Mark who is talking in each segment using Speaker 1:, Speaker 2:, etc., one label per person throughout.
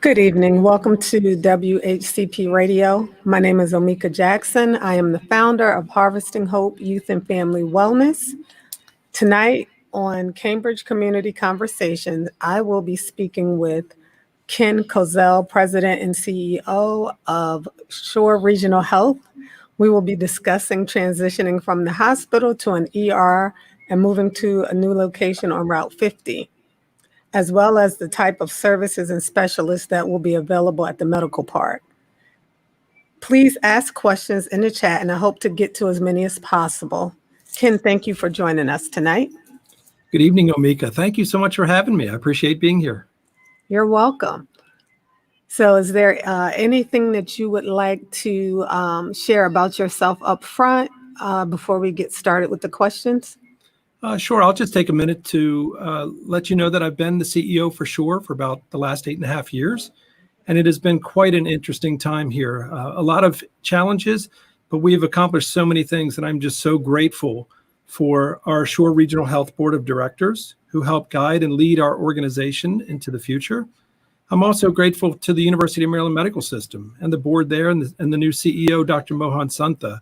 Speaker 1: Good evening. Welcome to WHCP Radio. My name is Omika Jackson. I am the founder of Harvesting Hope Youth and Family Wellness. Tonight on Cambridge Community Conversations, I will be speaking with Ken Kozel, President and CEO of Shore Regional Health. We will be discussing transitioning from the hospital to an ER and moving to a new location on Route 50, as well as the type of services and specialists that will be available at the medical part. Please ask questions in the chat, and I hope to get to as many as possible. Ken, thank you for joining us tonight.
Speaker 2: Good evening, Omika. Thank you so much for having me. I appreciate being here.
Speaker 1: You're welcome. So is there anything that you would like to share about yourself up front before we get started with the questions?
Speaker 2: Sure. I'll just take a minute to let you know that I've been the CEO for Shore for about the last 8.5 years, and it has been quite an interesting time here. A lot of challenges, but we have accomplished so many things, and I'm just so grateful for our Shore Regional Health Board of Directors who help guide and lead our organization into the future. I'm also grateful to the University of Maryland Medical System and the board there and the new CEO, Dr. Mohan Santha,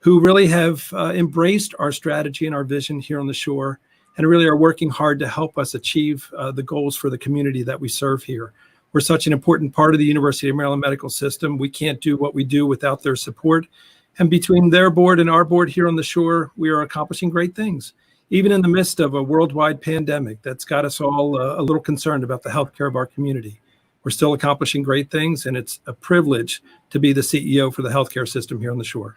Speaker 2: who really have embraced our strategy and our vision here on the Shore and really are working hard to help us achieve the goals for the community that we serve here. We're such an important part of the University of Maryland Medical System. We can't do what we do without their support. And between their board and our board here on the Shore, we are accomplishing great things, even in the midst of a worldwide pandemic that's got us all a little concerned about the healthcare of our community. We're still accomplishing great things, and it's a privilege to be the CEO for the healthcare system here on the Shore.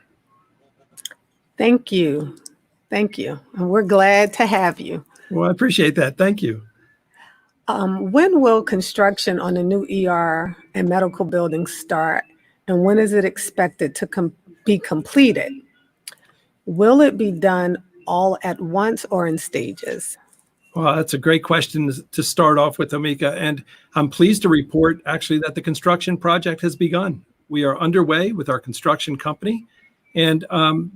Speaker 1: Thank you. Thank you. And we're glad to have you.
Speaker 2: Well, I appreciate that. Thank you.
Speaker 1: When will construction on the new ER and medical building start? And when is it expected to be completed? Will it be done all at once or in stages?
Speaker 2: Well, that's a great question to start off with, Omika. And I'm pleased to report actually that the construction project has begun. We are underway with our construction company. And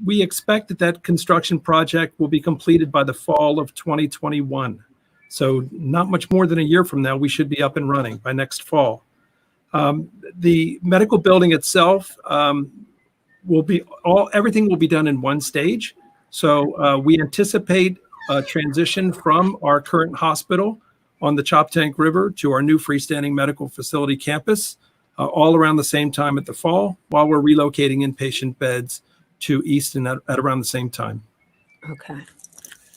Speaker 2: we expect that construction project will be completed by the fall of 2021. So not much more than a year from now, we should be up and running by next fall. The medical building itself everything will be done in one stage. So we anticipate a transition from our current hospital on the Choptank River to our new freestanding medical facility campus all around the same time at the fall, while we're relocating inpatient beds to Easton at around the same time.
Speaker 1: Okay,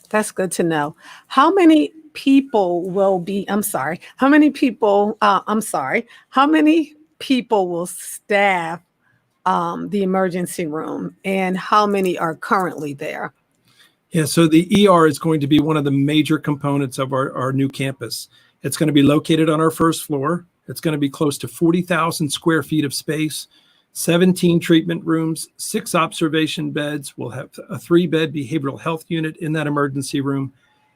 Speaker 1: that's good to know. How many people will staff the emergency room, and how many are currently there?
Speaker 2: Yeah, so the ER is going to be one of the major components of our new campus. It's going to be located on our first floor. It's going to be close to 40,000 square feet of space, 17 treatment rooms, 6 observation beds. We'll have a 3-bed behavioral health unit in that emergency room.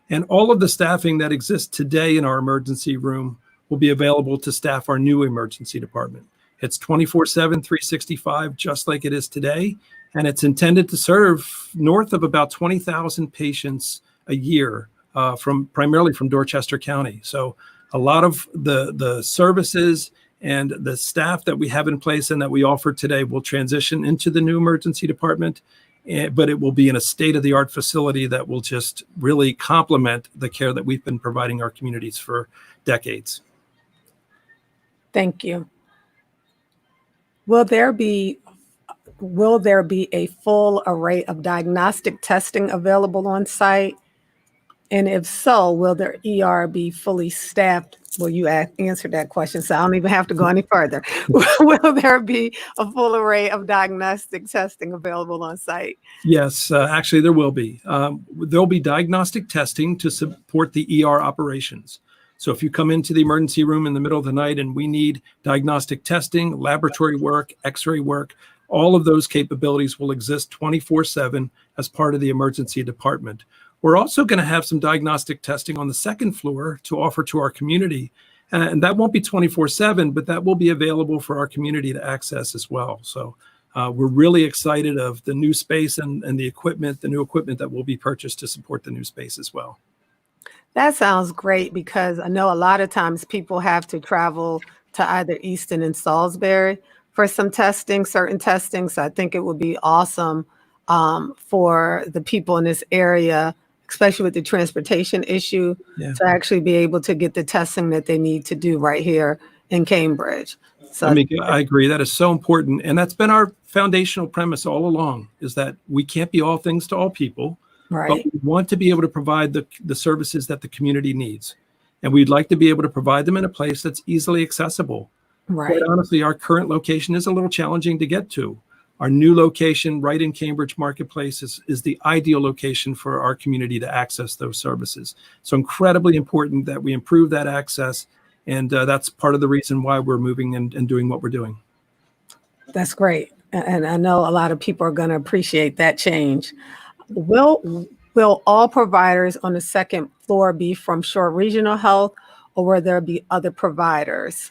Speaker 2: And all of the staffing that exists today in our emergency room will be available to staff our new emergency department. It's 24/7, 365, just like it is today. And it's intended to serve north of about 20,000 patients a year, primarily from Dorchester County. So a lot of the services and the staff that we have in place and that we offer today will transition into the new emergency department, but it will be in a state-of-the-art facility that will just really complement the care that we've been providing our communities for decades.
Speaker 1: Thank you. Will there be a full array of diagnostic testing available on site? And if so, will their ER be fully staffed? Well, you answered that question, so I don't even have to go any further. Will there be a full array of diagnostic testing available on site?
Speaker 2: Yes, actually there will be. There'll be diagnostic testing to support the ER operations. So if you come into the emergency room in the middle of the night and we need diagnostic testing, laboratory work, x-ray work, all of those capabilities will exist 24/7 as part of the emergency department. We're also going to have some diagnostic testing on the second floor to offer to our community. And that won't be 24/7, but that will be available for our community to access as well. So we're really excited of the new space and the new equipment that will be purchased to support the new space as well.
Speaker 1: That sounds great, because I know a lot of times people have to travel to either Easton and Salisbury for some testing, certain testing. So I think it would be awesome for the people in this area, especially with the transportation issue,
Speaker 2: Yeah.
Speaker 1: to actually be able to get the testing that they need to do right here in Cambridge. So
Speaker 2: I agree. That is so important. And that's been our foundational premise all along, is that we can't be all things to all people, but
Speaker 1: right,
Speaker 2: we want to be able to provide the services that the community needs. And we'd like to be able to provide them in a place that's easily accessible. Quite
Speaker 1: right,
Speaker 2: honestly, our current location is a little challenging to get to. Our new location right in Cambridge Marketplace is the ideal location for our community to access those services. So incredibly important that we improve that access. And that's part of the reason why we're moving and doing what we're doing.
Speaker 1: that's great. And I know a lot of people are going to appreciate that change. Will all providers on the second floor be from Shore Regional Health, or will there be other providers?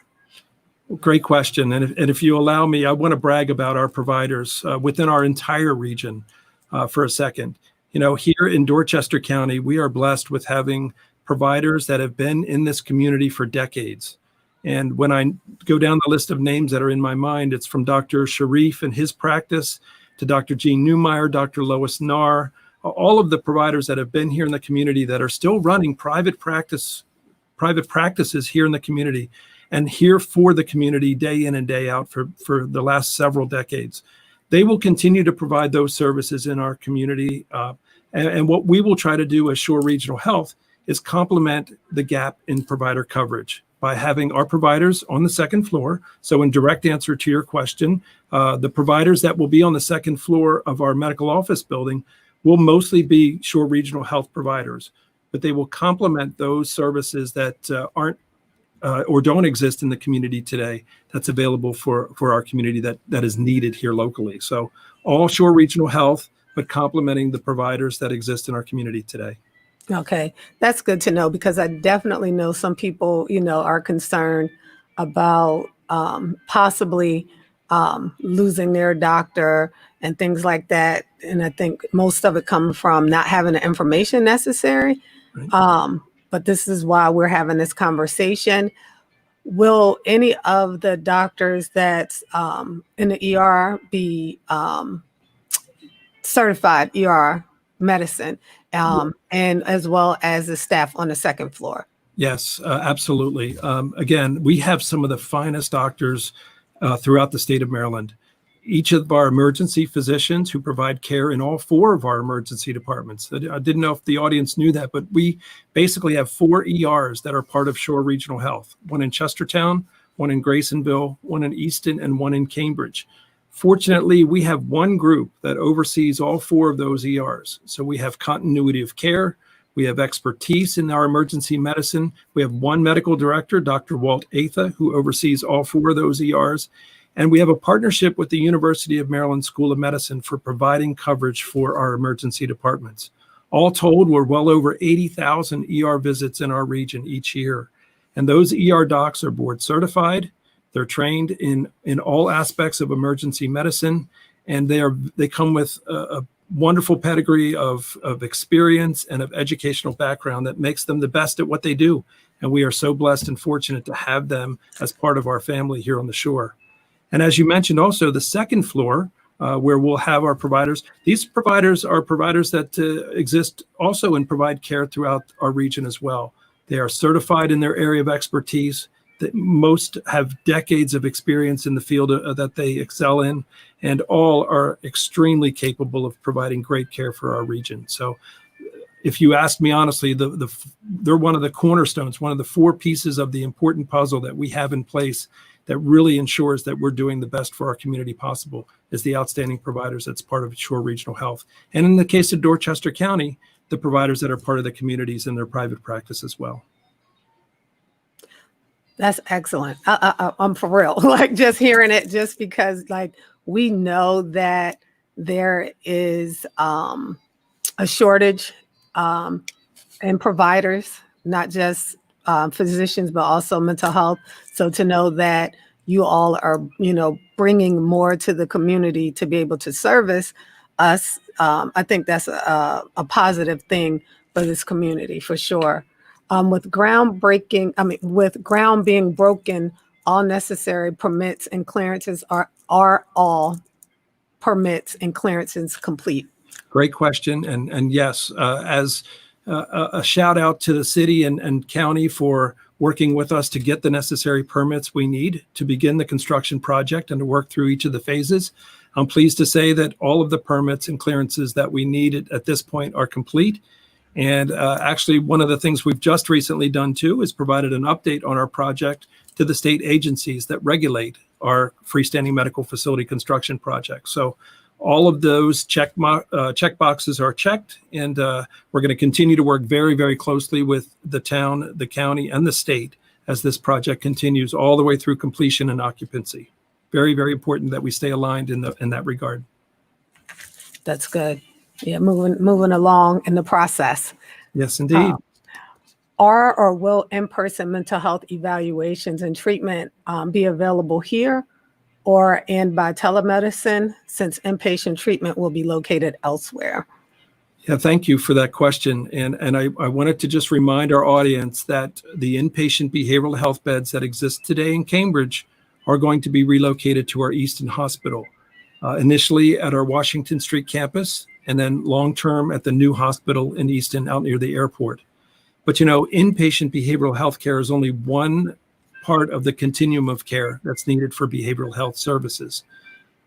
Speaker 2: Great question. And if you allow me, I want to brag about our providers within our entire region for a second. You know, here in Dorchester County, we are blessed with having providers that have been in this community for decades. And when I go down the list of names that are in my mind, it's from Dr. Sharif and his practice to Dr. Jean Newmeyer, Dr. Lois Narr, all of the providers that have been here in the community that are still running private practices here in the community and here for the community day in and day out for the last several decades. They will continue to provide those services in our community. And what we will try to do as Shore Regional Health is complement the gap in provider coverage by having our providers on the second floor. So in direct answer to your question, the providers that will be on the second floor of our medical office building will mostly be Shore Regional Health providers, but they will complement those services that aren't or don't exist in the community today that's available for our community that is needed here locally. So all Shore Regional Health, but complementing the providers that exist in our community today.
Speaker 1: Okay, that's good to know, because I definitely know some people, are concerned about possibly losing their doctor and things like that. And I think most of it comes from not having the information necessary.
Speaker 2: Right.
Speaker 1: But this is why we're having this conversation. Will any of the doctors that's in the ER be certified ER medicine, and as well as the staff on the second floor?
Speaker 2: Yes, absolutely. Again, we have some of the finest doctors throughout the state of Maryland. Each of our emergency physicians who provide care in all 4 of our emergency departments. I didn't know if the audience knew that, but we basically have 4 ERs that are part of Shore Regional Health, one in Chestertown, one in Graysonville, one in Easton, and one in Cambridge. Fortunately, we have one group that oversees all 4 of those ERs. So we have continuity of care. We have expertise in our emergency medicine. We have one medical director, Dr. Walt Atha, who oversees all 4 of those ERs. And we have a partnership with the University of Maryland School of Medicine for providing coverage for our emergency departments. All told, we're well over 80,000 ER visits in our region each year. And those ER docs are board certified. They're trained in all aspects of emergency medicine, and they come with a wonderful pedigree of experience and of educational background that makes them the best at what they do. And we are so blessed and fortunate to have them as part of our family here on the shore. And as you mentioned, also the second floor, where we'll have our providers. These providers are providers that exist also and provide care throughout our region as well. They are certified in their area of expertise. That most have decades of experience in the field that they excel in, and all are extremely capable of providing great care for our region. So if you ask me honestly, they're one of the cornerstones, one of the 4 pieces of the important puzzle that we have in place that really ensures that we're doing the best for our community possible, is the outstanding providers that's part of Shore Regional Health. And in the case of Dorchester County, the providers that are part of the communities in their private practice as well.
Speaker 1: That's excellent. I'm for real. Like, just hearing it, just because we know that there is a shortage in providers, not just physicians, but also mental health. So to know that you all are, bringing more to the community to be able to service us, I think that's a positive thing for this community, for sure. With ground being broken all necessary permits and clearances are all permits and clearances complete?
Speaker 2: Great question. And yes, as a shout out to the city and county for working with us to get the necessary permits we need to begin the construction project and to work through each of the phases. I'm pleased to say that all of the permits and clearances that we needed at this point are complete. And actually, one of the things we've just recently done too is provided an update on our project to the state agencies that regulate our freestanding medical facility construction project. So all of those check boxes are checked, and we're going to continue to work very, very closely with the town, the county, and the state as this project continues all the way through completion and occupancy. Very, very important that we stay aligned in that regard.
Speaker 1: That's good. Yeah, moving along in the process.
Speaker 2: Yes, indeed.
Speaker 1: Are or will in-person mental health evaluations and treatment be available here and by telemedicine, since inpatient treatment will be located elsewhere?
Speaker 2: Yeah, thank you for that question. And I wanted to just remind our audience that the inpatient behavioral health beds that exist today in Cambridge are going to be relocated to our Easton Hospital, initially at our Washington Street campus, and then long-term at the new hospital in Easton out near the airport. But inpatient behavioral health care is only one part of the continuum of care that's needed for behavioral health services.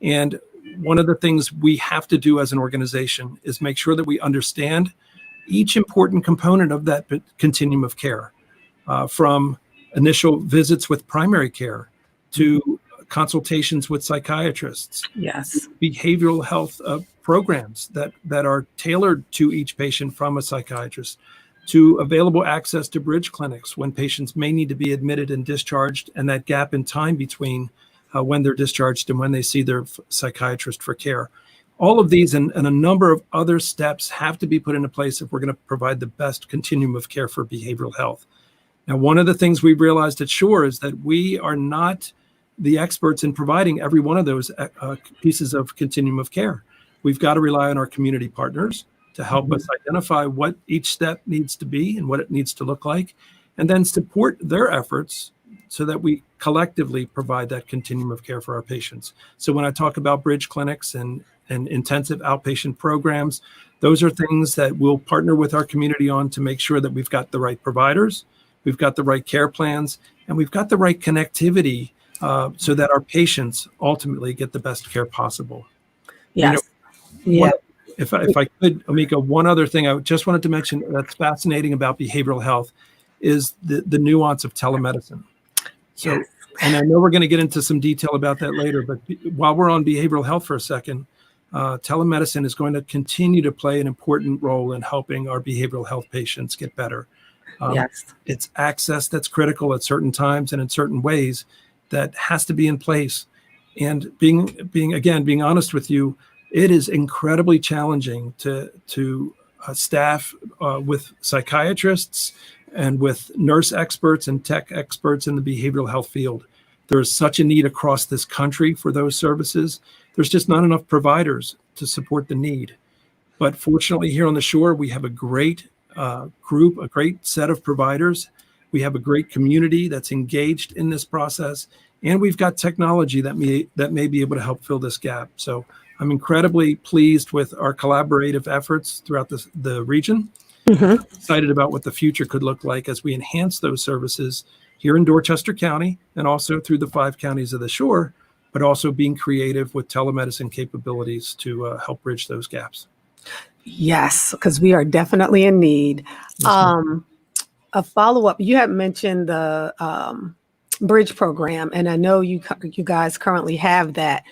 Speaker 2: And one of the things we have to do as an organization is make sure that we understand each important component of that continuum of care, from initial visits with primary care to consultations with psychiatrists,
Speaker 1: yes,
Speaker 2: behavioral health programs that are tailored to each patient from a psychiatrist, to available access to bridge clinics when patients may need to be admitted and discharged, and that gap in time between when they're discharged and when they see their psychiatrist for care. All of these and a number of other steps have to be put into place if we're going to provide the best continuum of care for behavioral health. Now, one of the things we've realized at Shore is that we are not the experts in providing every one of those pieces of continuum of care. We've got to rely on our community partners to help us identify what each step needs to be and what it needs to look like, and then support their efforts so that we collectively provide that continuum of care for our patients. So when I talk about bridge clinics and intensive outpatient programs, those are things that we'll partner with our community on to make sure that we've got the right providers, we've got the right care plans, and we've got the right connectivity so that our patients ultimately get the best care possible.
Speaker 1: Yes. Yeah.
Speaker 2: If I could, Amika, one other thing I just wanted to mention that's fascinating about behavioral health is the nuance of telemedicine. So, yes. And I know we're going to get into some detail about that later, but while we're on behavioral health for a second, telemedicine is going to continue to play an important role in helping our behavioral health patients get better.
Speaker 1: Yes.
Speaker 2: It's access that's critical at certain times and in certain ways that has to be in place. And being honest with you, it is incredibly challenging to staff with psychiatrists and with nurse experts and tech experts in the behavioral health field. There is such a need across this country for those services. There's just not enough providers to support the need. But fortunately, here on the Shore, we have a great group, a great set of providers. We have a great community that's engaged in this process, and we've got technology that may be able to help fill this gap. So I'm incredibly pleased with our collaborative efforts throughout the region. Mm-hmm. Excited about what the future could look like as we enhance those services here in Dorchester County and also through the 5 counties of the Shore, but also being creative with telemedicine capabilities to help bridge those gaps.
Speaker 1: Yes, because we are definitely in need. A follow-up, you had mentioned the bridge program, and I know you guys currently have that.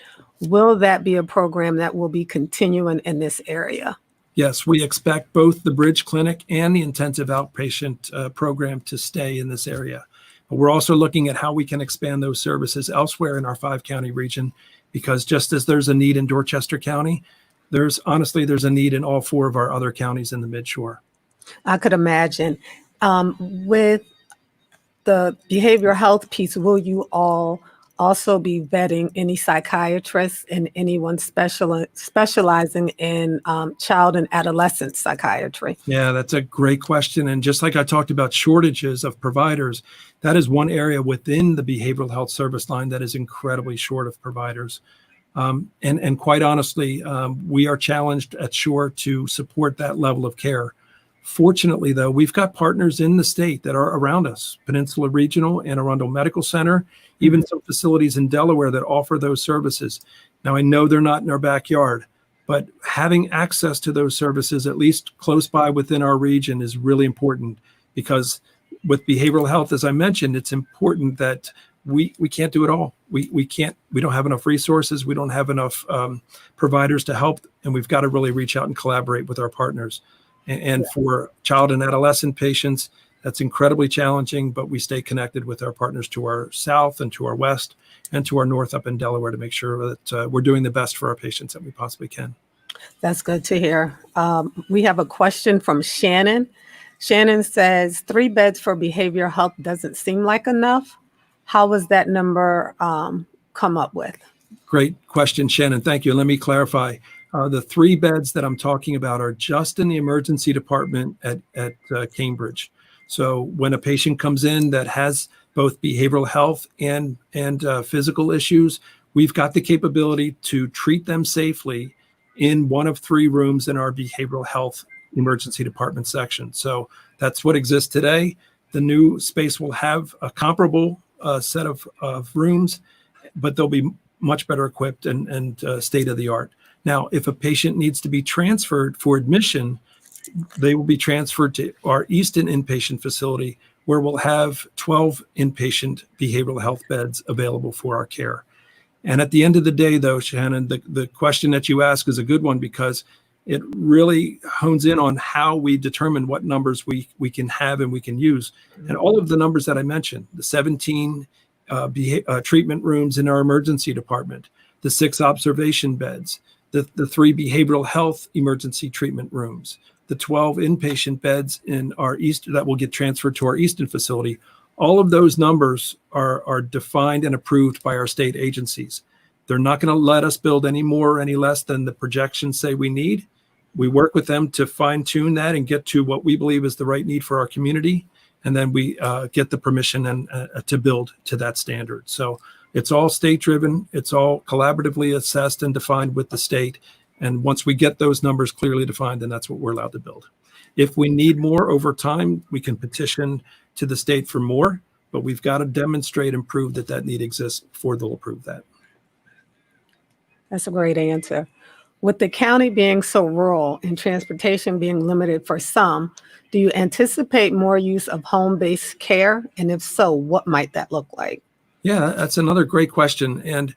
Speaker 1: Will that be a program that will be continuing in this area?
Speaker 2: Yes, we expect both the bridge clinic and the intensive outpatient program to stay in this area. But we're also looking at how we can expand those services elsewhere in our 5-county region, because just as there's a need in Dorchester County, there's a need in all 4 of our other counties in the Midshore.
Speaker 1: I could imagine. With the behavioral health piece, will you all also be vetting any psychiatrists and anyone specializing in child and adolescent psychiatry?
Speaker 2: Yeah, that's a great question. And just like I talked about shortages of providers, that is one area within the behavioral health service line that is incredibly short of providers. And quite honestly, we are challenged at Shore to support that level of care. Fortunately, though, we've got partners in the state that are around us, Peninsula Regional, Anne Arundel Medical Center, even some facilities in Delaware that offer those services. Now, I know they're not in our backyard, but having access to those services, at least close by within our region, is really important, because with behavioral health, as I mentioned, it's important that we can't do it all. We don't have enough resources. We don't have enough providers to help, and we've got to really reach out and collaborate with our partners. And for child and adolescent patients, that's incredibly challenging, but we stay connected with our partners to our south and to our west and to our north up in Delaware to make sure that we're doing the best for our patients that we possibly can.
Speaker 1: That's good to hear. We have a question from Shannon. Shannon says 3 beds for behavioral health doesn't seem like enough. How was that number come up with?
Speaker 2: Great question, Shannon. Thank you. Let me clarify. The 3 beds that I'm talking about are just in the emergency department at Cambridge. So when a patient comes in that has both behavioral health and physical issues, we've got the capability to treat them safely in one of 3 rooms in our behavioral health emergency department section. So that's what exists today. The new space will have a comparable set of rooms, but they'll be much better equipped and state of the art. Now, if a patient needs to be transferred for admission, they will be transferred to our Easton inpatient facility, where we'll have 12 inpatient behavioral health beds available for our care. And at the end of the day, though, Shannon, the question that you ask is a good one, because it really hones in on how we determine what numbers we can have and we can use. And all of the numbers that I mentioned, the 17 treatment rooms in our emergency department, the 6 observation beds, the 3 behavioral health emergency treatment rooms, the 12 inpatient beds in our East that will get transferred to our Easton facility. All of those numbers are defined and approved by our state agencies. They're not going to let us build any more or any less than the projections say we need. We work with them to fine tune that and get to what we believe is the right need for our community. And then we get the permission and to build to that standard. So it's all state driven. It's all collaboratively assessed and defined with the state. And once we get those numbers clearly defined, then that's what we're allowed to build. If we need more over time, we can petition to the state for more, but we've got to demonstrate and prove that that need exists before they'll approve that.
Speaker 1: That's a great answer. With the county being so rural and transportation being limited for some, do you anticipate more use of home-based care? And if so, what might that look like?
Speaker 2: Yeah, that's another great question. And,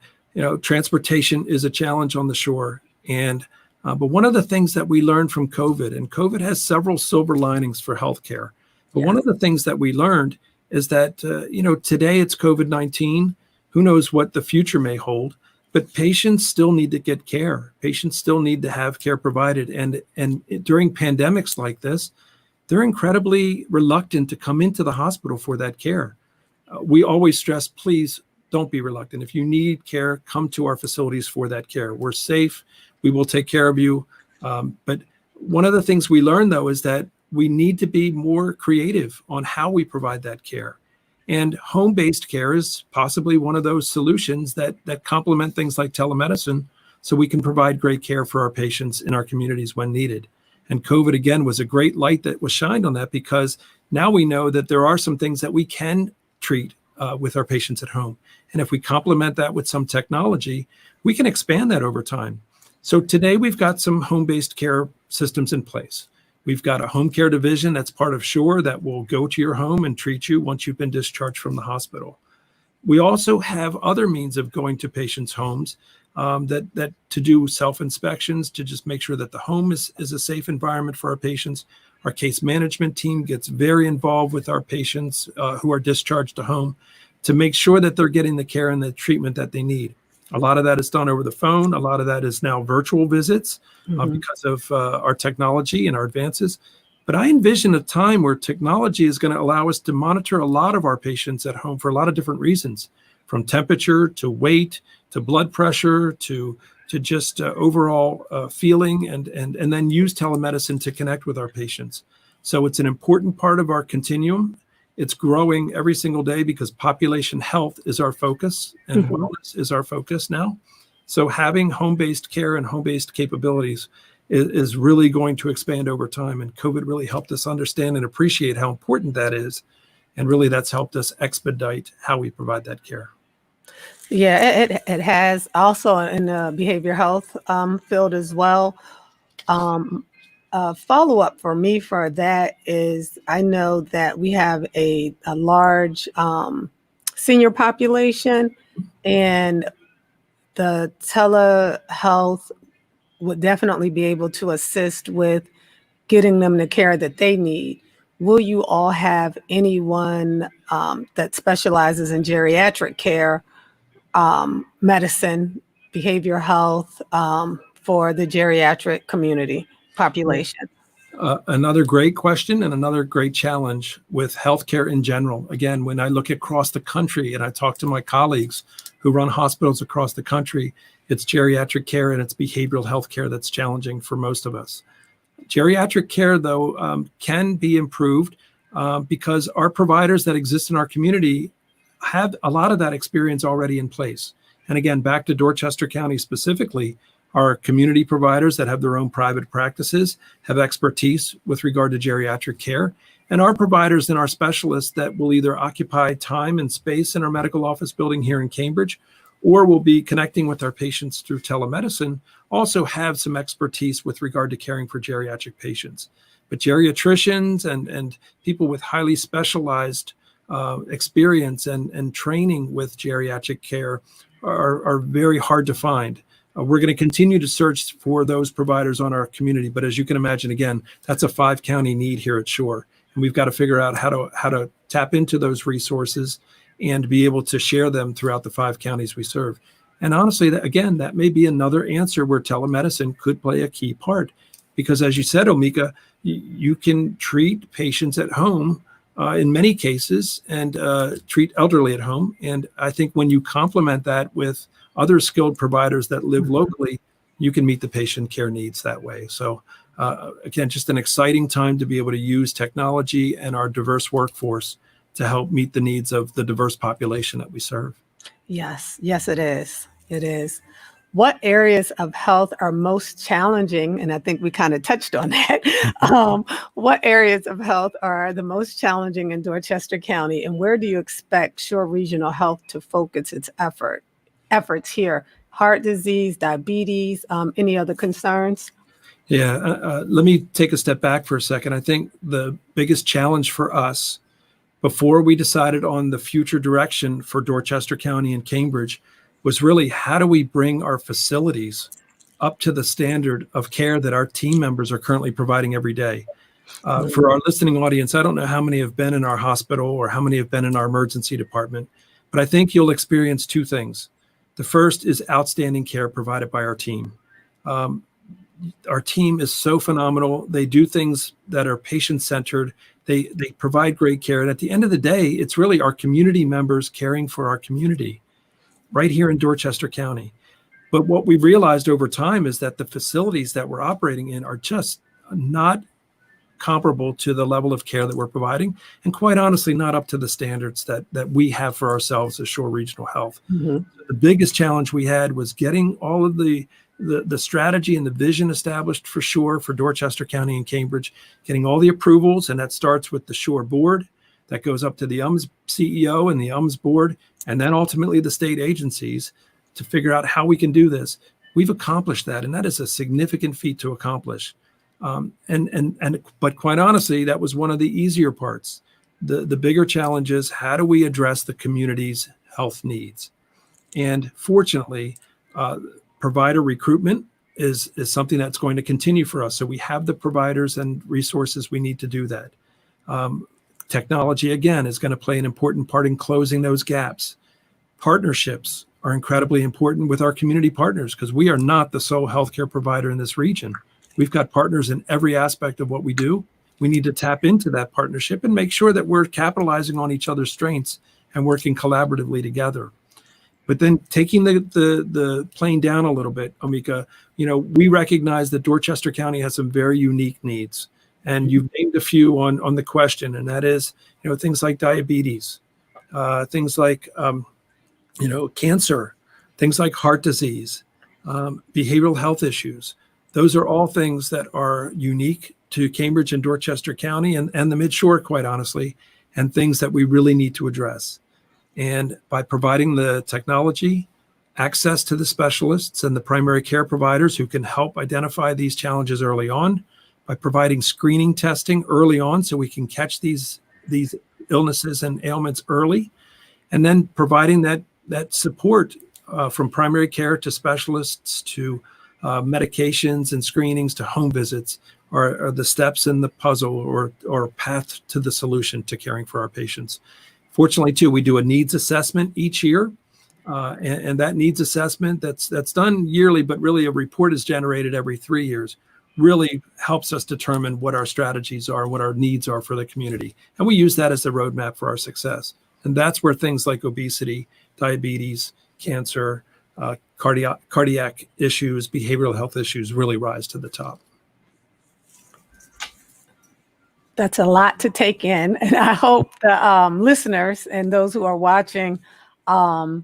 Speaker 2: transportation is a challenge on the Shore. And but one of the things that we learned from COVID, and COVID has several silver linings for healthcare. But one of the things that we learned is that, today it's COVID-19. Who knows what the future may hold? But patients still need to get care. Patients still need to have care provided. And during pandemics like this, they're incredibly reluctant to come into the hospital for that care. We always stress, please don't be reluctant. If you need care, come to our facilities for that care. We're safe. We will take care of you. But one of the things we learned, though, is that we need to be more creative on how we provide that care. And home-based care is possibly one of those solutions that complement things like telemedicine, so we can provide great care for our patients in our communities when needed. And COVID, again, was a great light that was shined on that, because now we know that there are some things that we can treat with our patients at home. And if we complement that with some technology, we can expand that over time. So today we've got some home-based care systems in place. We've got a home care division that's part of Shore that will go to your home and treat you once you've been discharged from the hospital. We also have other means of going to patients' homes that to do self-inspections, to just make sure that the home is a safe environment for our patients. Our case management team gets very involved with our patients who are discharged to home to make sure that they're getting the care and the treatment that they need. A lot of that is done over the phone. A lot of that is now virtual visits because of our technology and our advances. But I envision a time where technology is going to allow us to monitor a lot of our patients at home for a lot of different reasons, from temperature to weight to blood pressure to just overall feeling, and then use telemedicine to connect with our patients. So it's an important part of our continuum. It's growing every single day because population health is our focus and wellness is our focus now. So having home-based care and home-based capabilities is really going to expand over time. And COVID really helped us understand and appreciate how important that is. And really that's helped us expedite how we provide that care.
Speaker 1: Yeah, it has also in the behavioral health field as well. Follow-up for me for that is I know that we have a large senior population, and the telehealth would definitely be able to assist with getting them the care that they need. Will you all have anyone that specializes in geriatric care, medicine, behavioral health for the geriatric community population?
Speaker 2: Another great question and another great challenge with healthcare in general. Again, when I look across the country and I talk to my colleagues who run hospitals across the country, it's geriatric care and it's behavioral health care that's challenging for most of us. Geriatric care, though, can be improved because our providers that exist in our community have a lot of that experience already in place. And again, back to Dorchester County specifically, our community providers that have their own private practices have expertise with regard to geriatric care. And our providers and our specialists that will either occupy time and space in our medical office building here in Cambridge, or will be connecting with our patients through telemedicine, also have some expertise with regard to caring for geriatric patients. But geriatricians and people with highly specialized experience and training with geriatric care are very hard to find. We're going to continue to search for those providers on our community, but as you can imagine, again, that's a 5-county need here at Shore, and we've got to figure out how to tap into those resources and be able to share them throughout the 5 counties we serve. And honestly, that may be another answer where telemedicine could play a key part, because as you said, Omika, you can treat patients at home in many cases and treat elderly at home. And I think when you complement that with other skilled providers that live locally, you can meet the patient care needs that way. So again, just an exciting time to be able to use technology and our diverse workforce to help meet the needs of the diverse population that we serve.
Speaker 1: Yes, it is. It is. What areas of health are most challenging? And I think we kind of touched on that. What areas of health are the most challenging in Dorchester County, and where do you expect Shore Regional Health to focus its efforts here? Heart disease, diabetes, any other concerns?
Speaker 2: Yeah, let me take a step back for a second. I think the biggest challenge for us before we decided on the future direction for Dorchester County and Cambridge was really how do we bring our facilities up to the standard of care that our team members are currently providing every day. For our listening audience, I don't know how many have been in our hospital or how many have been in our emergency department, but I think you'll experience 2 things. The first is outstanding care provided by our team. Our team is so phenomenal. They do things that are patient-centered. They provide great care. And at the end of the day, it's really our community members caring for our community right here in Dorchester County. But what we've realized over time is that the facilities that we're operating in are just not comparable to the level of care that we're providing, and quite honestly, not up to the standards that we have for ourselves as Shore Regional Health. The biggest challenge we had was getting all of the strategy and the vision established for Shore, for Dorchester County and Cambridge, getting all the approvals, and that starts with the Shore board, that goes up to the CEO and the board, and then ultimately the state agencies to figure out how we can do this. We've accomplished that, and that is a significant feat to accomplish. But quite honestly, that was one of the easier parts. The bigger challenge is how do we address the community's health needs? And fortunately, provider recruitment is something that's going to continue for us. So we have the providers and resources we need to do that. Technology, again, is going to play an important part in closing those gaps. Partnerships are incredibly important with our community partners because we are not the sole healthcare provider in this region. We've got partners in every aspect of what we do. We need to tap into that partnership and make sure that we're capitalizing on each other's strengths and working collaboratively together. But then taking the plane down a little bit, Omika, we recognize that Dorchester County has some very unique needs. And you've named a few on the question, and that is, things like diabetes, things like, cancer, things like heart disease, behavioral health issues. Those are all things that are unique to Cambridge and Dorchester County and the Midshore, quite honestly, and things that we really need to address. And by providing the technology, access to the specialists and the primary care providers who can help identify these challenges early on, by providing screening testing early on so we can catch these illnesses and ailments early, and then providing that support from primary care to specialists to medications and screenings to home visits are the steps in the puzzle or path to the solution to caring for our patients. Fortunately, too, we do a needs assessment each year, and that needs assessment that's done yearly, but really a report is generated every 3 years, really helps us determine what our strategies are, what our needs are for the community. And we use that as the roadmap for our success. And that's where things like obesity, diabetes, cancer, cardiac issues, behavioral health issues really rise to the top.
Speaker 1: That's a lot to take in, and I hope the listeners and those who are watching are,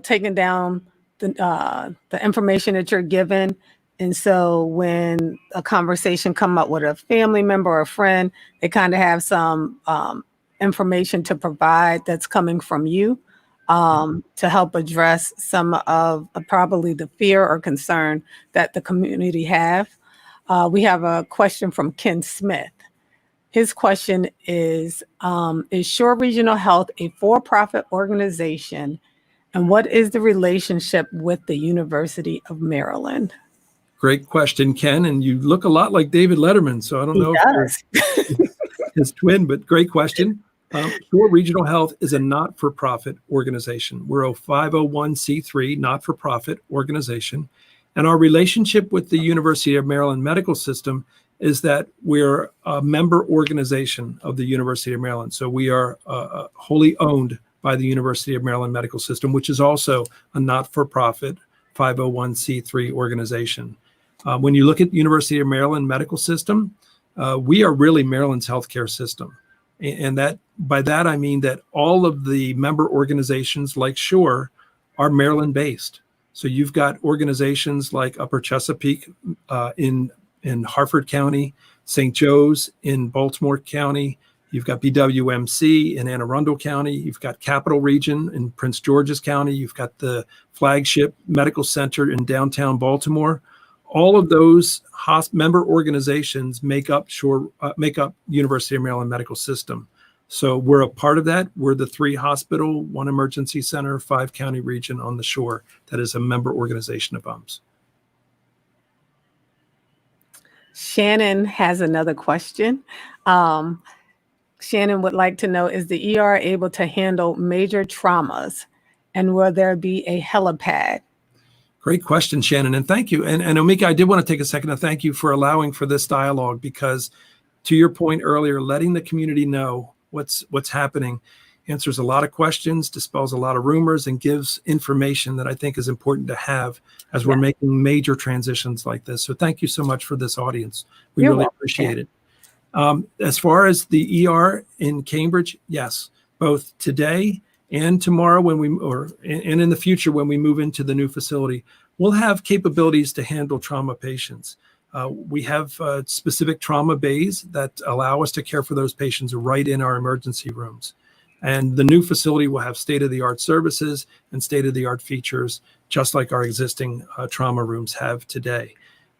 Speaker 1: taking down the information that you're given. And so when a conversation come up with a family member or a friend, they kind of have some information to provide that's coming from you to help address some of probably the fear or concern that the community have. We have a question from Ken Smith. His question is Shore Regional Health a for-profit organization? And what is the relationship with the University of Maryland?
Speaker 2: Great question, Ken. And you look a lot like David Letterman. So I don't know if you're his twin, but great question. Shore Regional Health is a not-for-profit organization. We're a 501c3 not-for-profit organization. And our relationship with the University of Maryland Medical System is that we're a member organization of the University of Maryland. So we are wholly owned by the University of Maryland Medical System, which is also a not-for-profit 501c3 organization. When you look at the University of Maryland Medical System, we are really Maryland's healthcare system. And that by that, I mean that all of the member organizations like Shore are Maryland-based. So you've got organizations like Upper Chesapeake in Harford County, St. Joe's in Baltimore County. You've got BWMC in Anne Arundel County. You've got Capital Region in Prince George's County. You've got the flagship medical center in downtown Baltimore. All of those member organizations make up University of Maryland Medical System. So we're a part of that. We're the 3-hospital, 1 emergency center, 5-county region on the Shore that is a member organization of UMS.
Speaker 1: Shannon has another question. Shannon would like to know, is the ER able to handle major traumas? And will there be a helipad?
Speaker 2: Great question, Shannon, and thank you. And Omika, I did want to take a second to thank you for allowing for this dialogue, because to your point earlier, letting the community know what's happening answers a lot of questions, dispels a lot of rumors, and gives information that I think is important to have as we're making major transitions like this. So thank you so much for this audience. We really appreciate it. As far as the ER in Cambridge, yes, both today and tomorrow and in the future when we move into the new facility, we'll have capabilities to handle trauma patients. We have specific trauma bays that allow us to care for those patients right in our emergency rooms. And the new facility will have state-of-the-art services and state-of-the-art features, just like our existing trauma rooms have today.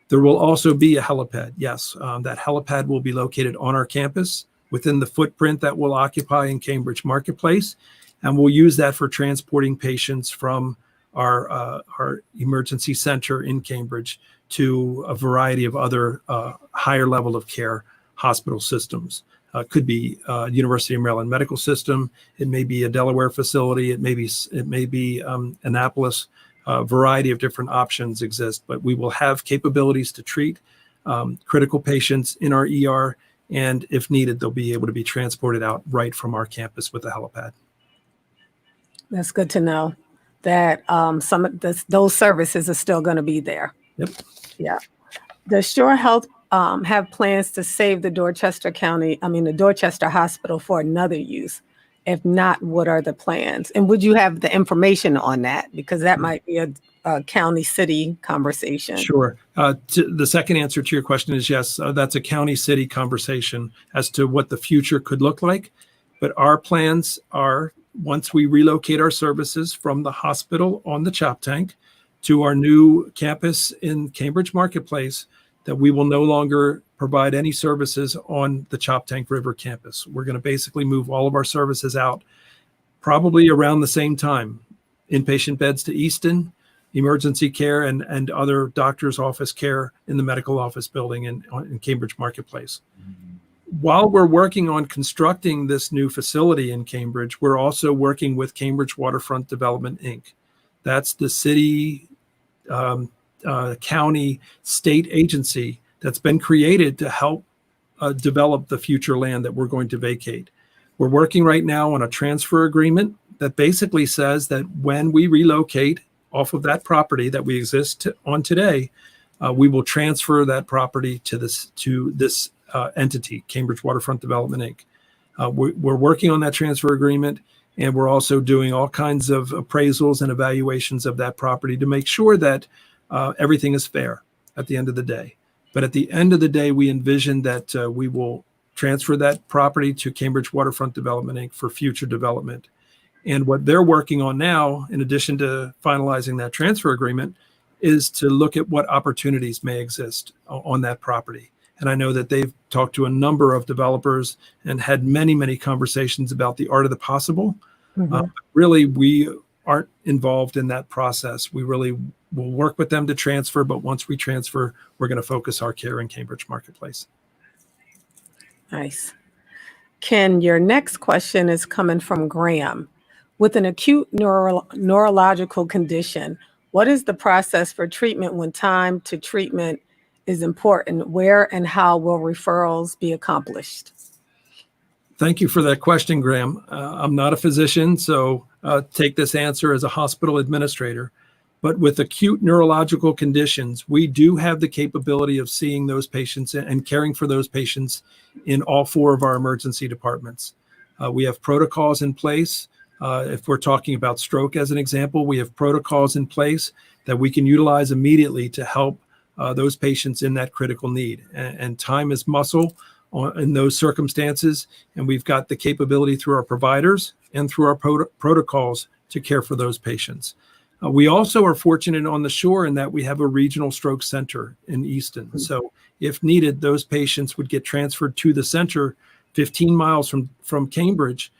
Speaker 2: There will also be a helipad. Yes, that helipad will be located on our campus within the footprint that we'll occupy in Cambridge Marketplace. And we'll use that for transporting patients from our emergency center in Cambridge to a variety of other higher level of care hospital systems. Could be University of Maryland Medical System. It may be a Delaware facility. It may be Annapolis. A variety of different options exist, but we will have capabilities to treat critical patients in our ER, and if needed, they'll be able to be transported out right from our campus with a helipad.
Speaker 1: That's good to know that some of those services are still going to be there.
Speaker 2: Yep.
Speaker 1: Yeah. Does Shore Health have plans to save the the Dorchester Hospital for another use? If not, what are the plans? And would you have the information on that? Because that might be a county-city conversation.
Speaker 2: Sure. The second answer to your question is yes, that's a county-city conversation as to what the future could look like. But our plans are, once we relocate our services from the hospital on the Choptank to our new campus in Cambridge Marketplace, that we will no longer provide any services on the Choptank River campus. We're going to basically move all of our services out probably around the same time. Inpatient beds to Easton, emergency care, and other doctor's office care in the medical office building in Cambridge Marketplace. While we're working on constructing this new facility in Cambridge, we're also working with Cambridge Waterfront Development, Inc. That's the city, county, state agency that's been created to help develop the future land that we're going to vacate. We're working right now on a transfer agreement that basically says that when we relocate off of that property that we exist on today, we will transfer that property to this entity, Cambridge Waterfront Development, Inc. We're working on that transfer agreement, and we're also doing all kinds of appraisals and evaluations of that property to make sure that everything is fair at the end of the day. But at the end of the day, we envision that we will transfer that property to Cambridge Waterfront Development, Inc. for future development. And what they're working on now, in addition to finalizing that transfer agreement, is to look at what opportunities may exist on that property. And I know that they've talked to a number of developers and had many, many conversations about the art of the possible. Really, we aren't involved in that process. We really will work with them to transfer, but once we transfer, we're going to focus our care in Cambridge Marketplace.
Speaker 1: Nice. Ken, your next question is coming from Graham. With an acute neurological condition, what is the process for treatment when time to treatment is important? Where and how will referrals be accomplished?
Speaker 2: Thank you for that question, Graham. I'm not a physician, so take this answer as a hospital administrator. But with acute neurological conditions, we do have the capability of seeing those patients and caring for those patients in all 4 of our emergency departments. We have protocols in place. If we're talking about stroke as an example, we have protocols in place that we can utilize immediately to help those patients in that critical need. And time is muscle in those circumstances. And we've got the capability through our providers and through our protocols to care for those patients. We also are fortunate on the shore in that we have a regional stroke center in Easton. So if needed, those patients would get transferred to the center 15 miles from Cambridge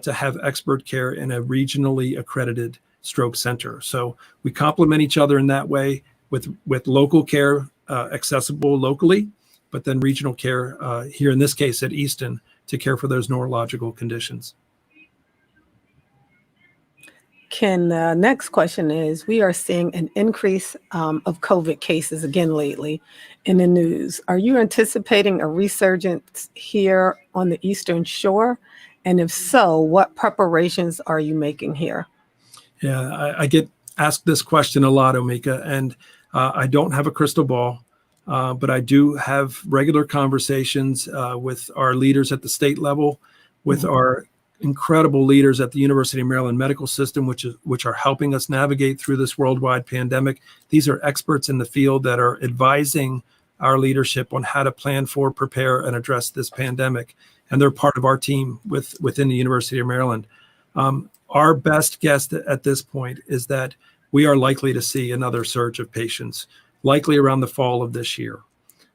Speaker 2: to have expert care in a regionally accredited stroke center. So we complement each other in that way with local care accessible locally, but then regional care here in this case at Easton to care for those neurological conditions.
Speaker 1: Ken, the next question is, we are seeing an increase of COVID cases again lately in the news. Are you anticipating a resurgence here on the Eastern Shore? And if so, what preparations are you making here?
Speaker 2: Yeah, I get asked this question a lot, Omika, and I don't have a crystal ball, but I do have regular conversations with our leaders at the state level, with our incredible leaders at the University of Maryland Medical System, which are helping us navigate through this worldwide pandemic. These are experts in the field that are advising our leadership on how to plan for, prepare, and address this pandemic. And they're part of our team within the University of Maryland. Our best guess at this point is that we are likely to see another surge of patients, likely around the fall of this year.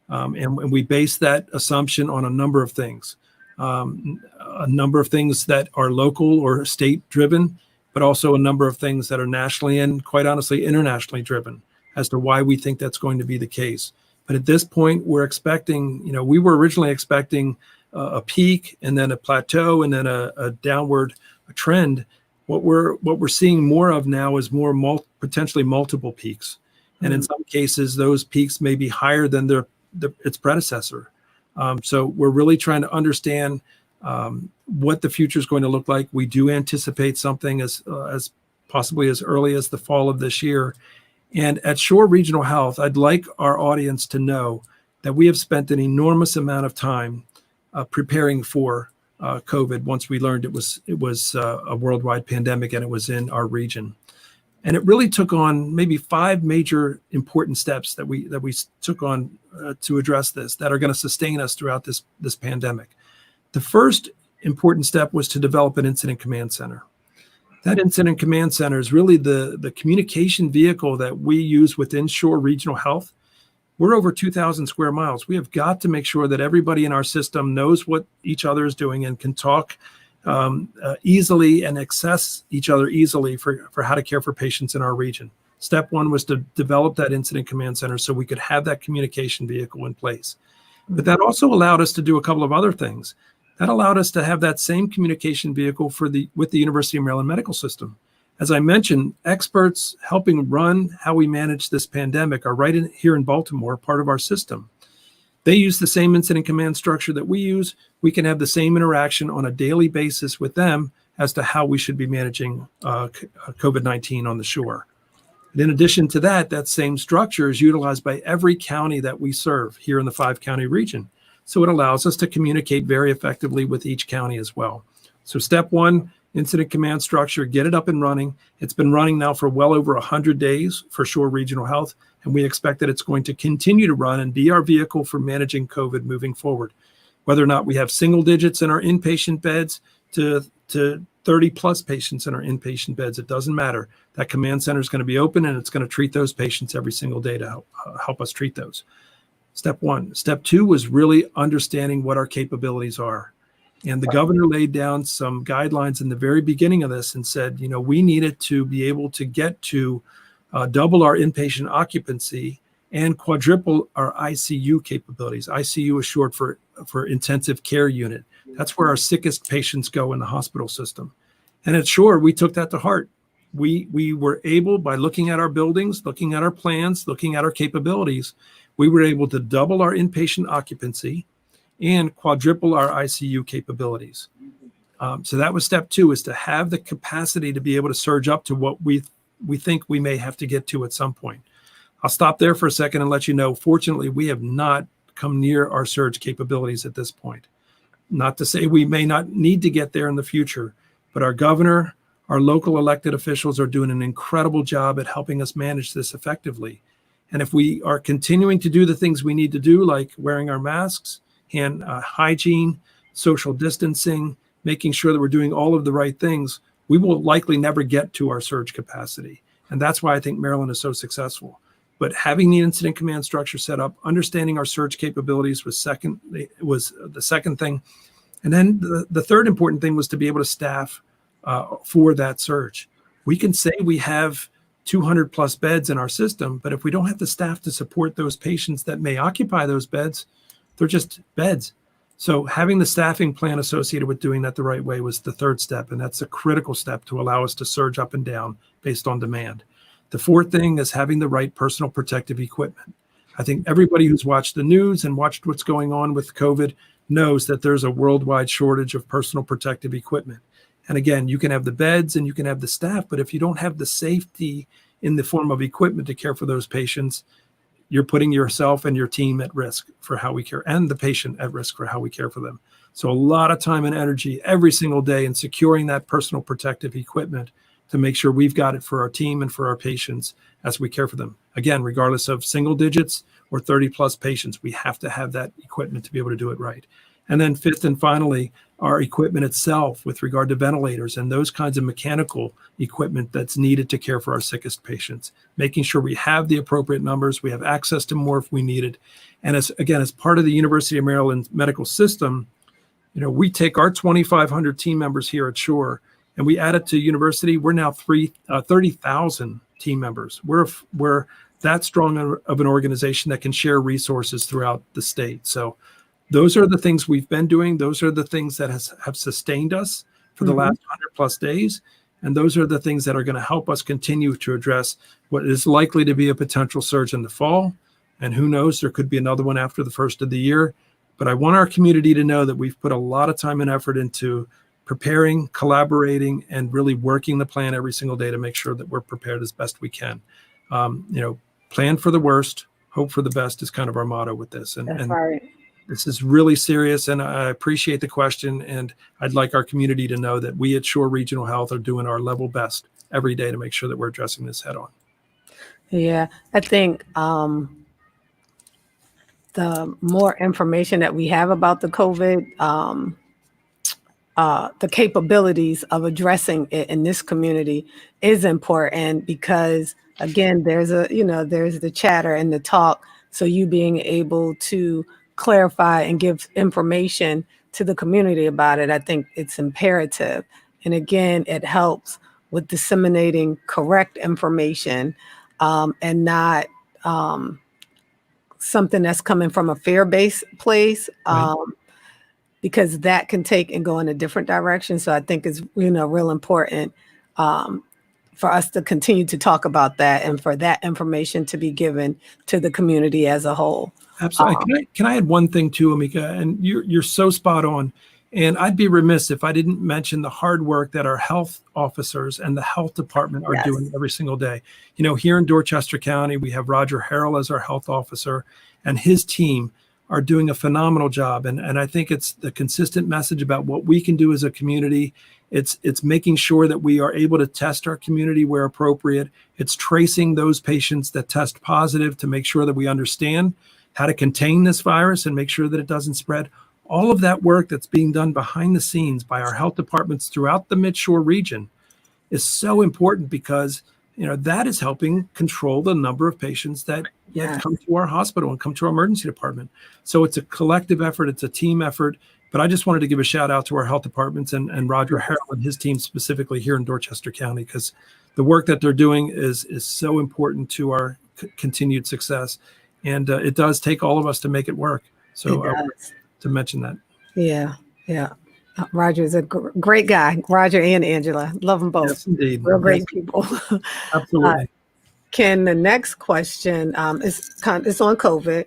Speaker 2: And we base that assumption on a number of things. A number of things that are local or state driven, but also a number of things that are nationally and quite honestly internationally driven as to why we think that's going to be the case. But at this point, we're expecting, we were originally expecting a peak and then a plateau and then a downward trend. What we're seeing more of now is potentially multiple peaks. And in some cases, those peaks may be higher than its predecessor. So we're really trying to understand what the future is going to look like. We do anticipate something as possibly as early as the fall of this year. And at Shore Regional Health, I'd like our audience to know that we have spent an enormous amount of time preparing for COVID once we learned it was a worldwide pandemic and it was in our region. And it really took on maybe 5 major important steps that we took on to address this that are going to sustain us throughout this pandemic. The first important step was to develop an incident command center. That incident command center is really the communication vehicle that we use within Shore Regional Health. We're over 2,000 square miles. We have got to make sure that everybody in our system knows what each other is doing and can talk easily and access each other easily for how to care for patients in our region. Step 1 was to develop that incident command center so we could have that communication vehicle in place. But that also allowed us to do a couple of other things. That allowed us to have that same communication vehicle with the University of Maryland Medical System. As I mentioned, experts helping run how we manage this pandemic are right here in Baltimore, part of our system. They use the same incident command structure that we use. We can have the same interaction on a daily basis with them as to how we should be managing COVID-19 on the shore. And in addition to that, that same structure is utilized by every county that we serve here in the 5-county region. So it allows us to communicate very effectively with each county as well. So step 1, incident command structure, get it up and running. It's been running now for well over 100 days for Shore Regional Health, and we expect that it's going to continue to run and be our vehicle for managing COVID moving forward. Whether or not we have single digits in our inpatient beds to 30 plus patients in our inpatient beds, it doesn't matter. That command center is going to be open and it's going to treat those patients every single day to help us treat those. Step 1. Step 2 was really understanding what our capabilities are. And the governor laid down some guidelines in the very beginning of this and said, we needed to be able to get to double our inpatient occupancy and quadruple our ICU capabilities. ICU is short for intensive care unit. That's where our sickest patients go in the hospital system. And at Shore, we took that to heart. We were able, by looking at our buildings, looking at our plans, looking at our capabilities, we were able to double our inpatient occupancy and quadruple our ICU capabilities. So that was step 2, is to have the capacity to be able to surge up to what we think we may have to get to at some point. I'll stop there for a second and let you know, fortunately, we have not come near our surge capabilities at this point. Not to say we may not need to get there in the future, but our governor, our local elected officials are doing an incredible job at helping us manage this effectively. And if we are continuing to do the things we need to do, like wearing our masks, hand hygiene, social distancing, making sure that we're doing all of the right things, we will likely never get to our surge capacity. And that's why I think Maryland is so successful. But having the incident command structure set up, understanding our surge capabilities was the second thing. And then the third important thing was to be able to staff for that surge. We can say we have 200 plus beds in our system, but if we don't have the staff to support those patients that may occupy those beds, they're just beds. So having the staffing plan associated with doing that the right way was the third step, and that's a critical step to allow us to surge up and down based on demand. The fourth thing is having the right personal protective equipment. I think everybody who's watched the news and watched what's going on with COVID knows that there's a worldwide shortage of personal protective equipment. And again, you can have the beds and you can have the staff, but if you don't have the safety in the form of equipment to care for those patients, you're putting yourself and your team at risk for how we care, and the patient at risk for how we care for them. So a lot of time and energy every single day in securing that personal protective equipment to make sure we've got it for our team and for our patients as we care for them. Again, regardless of single digits or 30 plus patients, we have to have that equipment to be able to do it right. And then fifth and finally, our equipment itself with regard to ventilators and those kinds of mechanical equipment that's needed to care for our sickest patients, making sure we have the appropriate numbers, we have access to more if we need it. And as part of the University of Maryland medical system, we take our 2,500 team members here at Shore and we add it to university. We're now 30,000 team members. We're that strong of an organization that can share resources throughout the state. So those are the things we've been doing. Those are the things that have sustained us for the last 100 plus days. And those are the things that are going to help us continue to address what is likely to be a potential surge in the fall. And who knows, there could be another one after the first of the year. But I want our community to know that we've put a lot of time and effort into preparing, collaborating, and really working the plan every single day to make sure that we're prepared as best we can. Plan for the worst, hope for the best is kind of our motto with this.
Speaker 1: That's
Speaker 2: And
Speaker 1: right.
Speaker 2: this is really serious, and I appreciate the question, and I'd like our community to know that we at Shore Regional Health are doing our level best every day to make sure that we're addressing this head on.
Speaker 1: Yeah, I think the more information that we have about the COVID, the capabilities of addressing it in this community is important because, again, there's the chatter and the talk. So you being able to clarify and give information to the community about it, I think it's imperative. And again, it helps with disseminating correct information, and not something that's coming from a fear-based place.
Speaker 2: Right.
Speaker 1: Because that can take and go in a different direction. So I think it's real important for us to continue to talk about that and for that information to be given to the community as a whole.
Speaker 2: Absolutely. Can I add one thing too, Amika? And you're so spot on. And I'd be remiss if I didn't mention the hard work that our health officers and the health department are doing every single day. Here in Dorchester County, we have Roger Harrell as our health officer, and his team are doing a phenomenal job. And I think it's the consistent message about what we can do as a community. It's making sure that we are able to test our community where appropriate. It's tracing those patients that test positive to make sure that we understand how to contain this virus and make sure that it doesn't spread. All of that work that's being done behind the scenes by our health departments throughout the Midshore region is so important because that is helping control the number of patients that come to our hospital and come to our emergency department. So it's a collective effort. It's a team effort. But I just wanted to give a shout out to our health departments and Roger Harrell and his team specifically here in Dorchester County, because the work that they're doing is so important to our continued success. And it does take all of us to make it work. So to mention that.
Speaker 1: Yeah. Roger is a great guy. Roger and Angela. Love them both.
Speaker 2: Yes, indeed.
Speaker 1: Real great people.
Speaker 2: Absolutely.
Speaker 1: Ken, the next question is on COVID.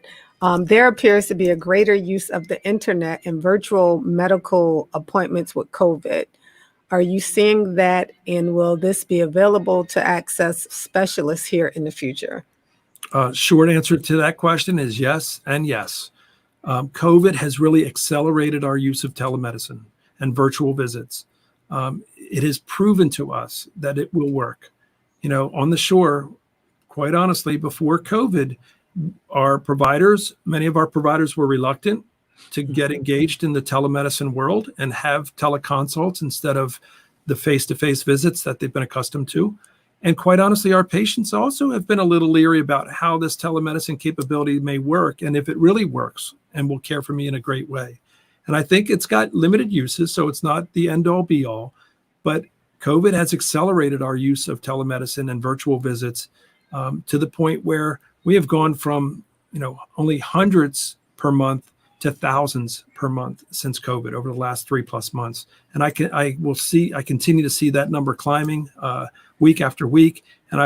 Speaker 1: There appears to be a greater use of the internet and virtual medical appointments with COVID. Are you seeing that, and will this be available to access specialists here in the future?
Speaker 2: Short answer to that question is yes and yes. COVID has really accelerated our use of telemedicine and virtual visits. It has proven to us that it will work. On the shore, quite honestly, before COVID, many of our providers were reluctant to get engaged in the telemedicine world and have teleconsults instead of the face-to-face visits that they've been accustomed to. And quite honestly, our patients also have been a little leery about how this telemedicine capability may work and if it really works and will care for me in a great way. And I think it's got limited uses, so it's not the end-all be-all, but COVID has accelerated our use of telemedicine and virtual visits to the point where we have gone from only hundreds per month to thousands per month since COVID over the last 3+ months. And I continue to see that number climbing week after week. And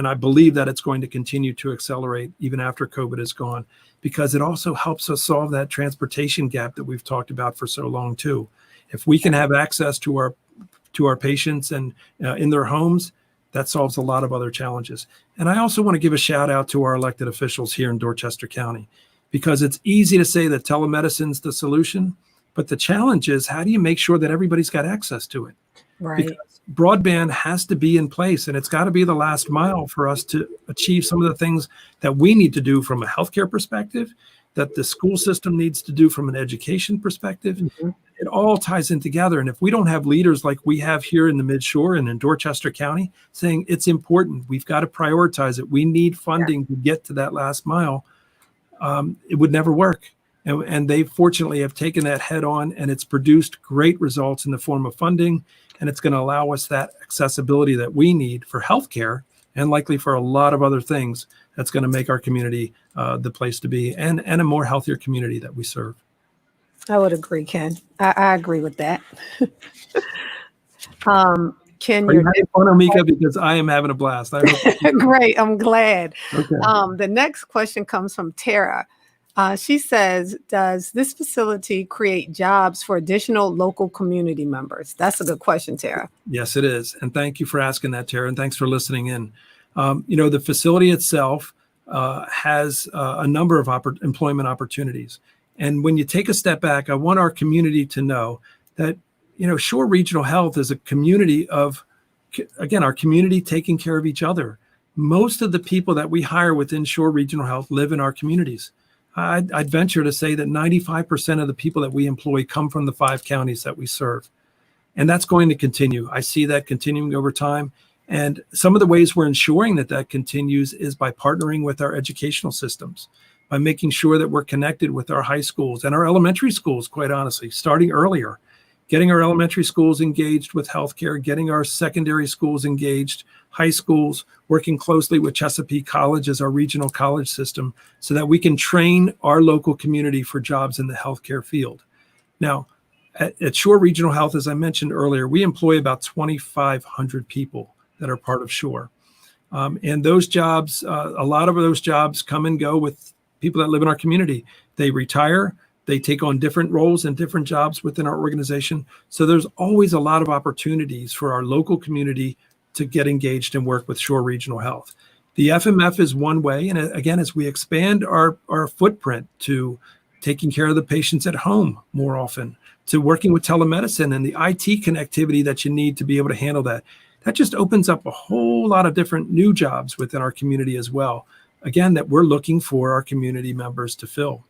Speaker 2: I believe that it's going to continue to accelerate even after COVID is gone, because it also helps us solve that transportation gap that we've talked about for so long too. If we can have access to our patients and in their homes, that solves a lot of other challenges. And I also want to give a shout out to our elected officials here in Dorchester County, because it's easy to say that telemedicine's the solution, but the challenge is, how do you make sure that everybody's got access to it?
Speaker 1: Right.
Speaker 2: Because broadband has to be in place, and it's got to be the last mile for us to achieve some of the things that we need to do from a healthcare perspective, that the school system needs to do from an education perspective. Mm-hmm. It all ties in together. And if we don't have leaders like we have here in the Midshore and in Dorchester County saying it's important, we've got to prioritize it, we need funding to get to that last mile, it would never work. And they fortunately have taken that head on, and it's produced great results in the form of funding. And it's going to allow us that accessibility that we need for healthcare and likely for a lot of other things that's going to make our community the place to be and a more healthier community that we serve.
Speaker 1: I would agree, Ken. I agree with that. Ken,
Speaker 2: are you having fun, Amika? Because I am having a blast. I hope
Speaker 1: Great. I'm glad.
Speaker 2: Okay.
Speaker 1: The next question comes from Tara. She says, does this facility create jobs for additional local community members? That's a good question, Tara.
Speaker 2: Yes, it is. And thank you for asking that, Tara. And thanks for listening in. The facility itself has a number of employment opportunities. And when you take a step back, I want our community to know that, Shore Regional Health is a community of, again, our community taking care of each other. Most of the people that we hire within Shore Regional Health live in our communities. I'd venture to say that 95% of the people that we employ come from the 5 counties that we serve. And that's going to continue. I see that continuing over time. And some of the ways we're ensuring that that continues is by partnering with our educational systems, by making sure that we're connected with our high schools and our elementary schools, quite honestly, starting earlier, getting our elementary schools engaged with healthcare, getting our secondary schools engaged, high schools, working closely with Chesapeake College as our regional college system so that we can train our local community for jobs in the healthcare field. Now, at Shore Regional Health, as I mentioned earlier, we employ about 2,500 people that are part of Shore. And those jobs, a lot of those jobs come and go with people that live in our community. They retire, they take on different roles and different jobs within our organization. So there's always a lot of opportunities for our local community to get engaged and work with Shore Regional Health. The FMF is one way. And again, as we expand our footprint to taking care of the patients at home more often, to working with telemedicine and the IT connectivity that you need to be able to handle that, that just opens up a whole lot of different new jobs within our community as well. Again, that we're looking for our community members to fill.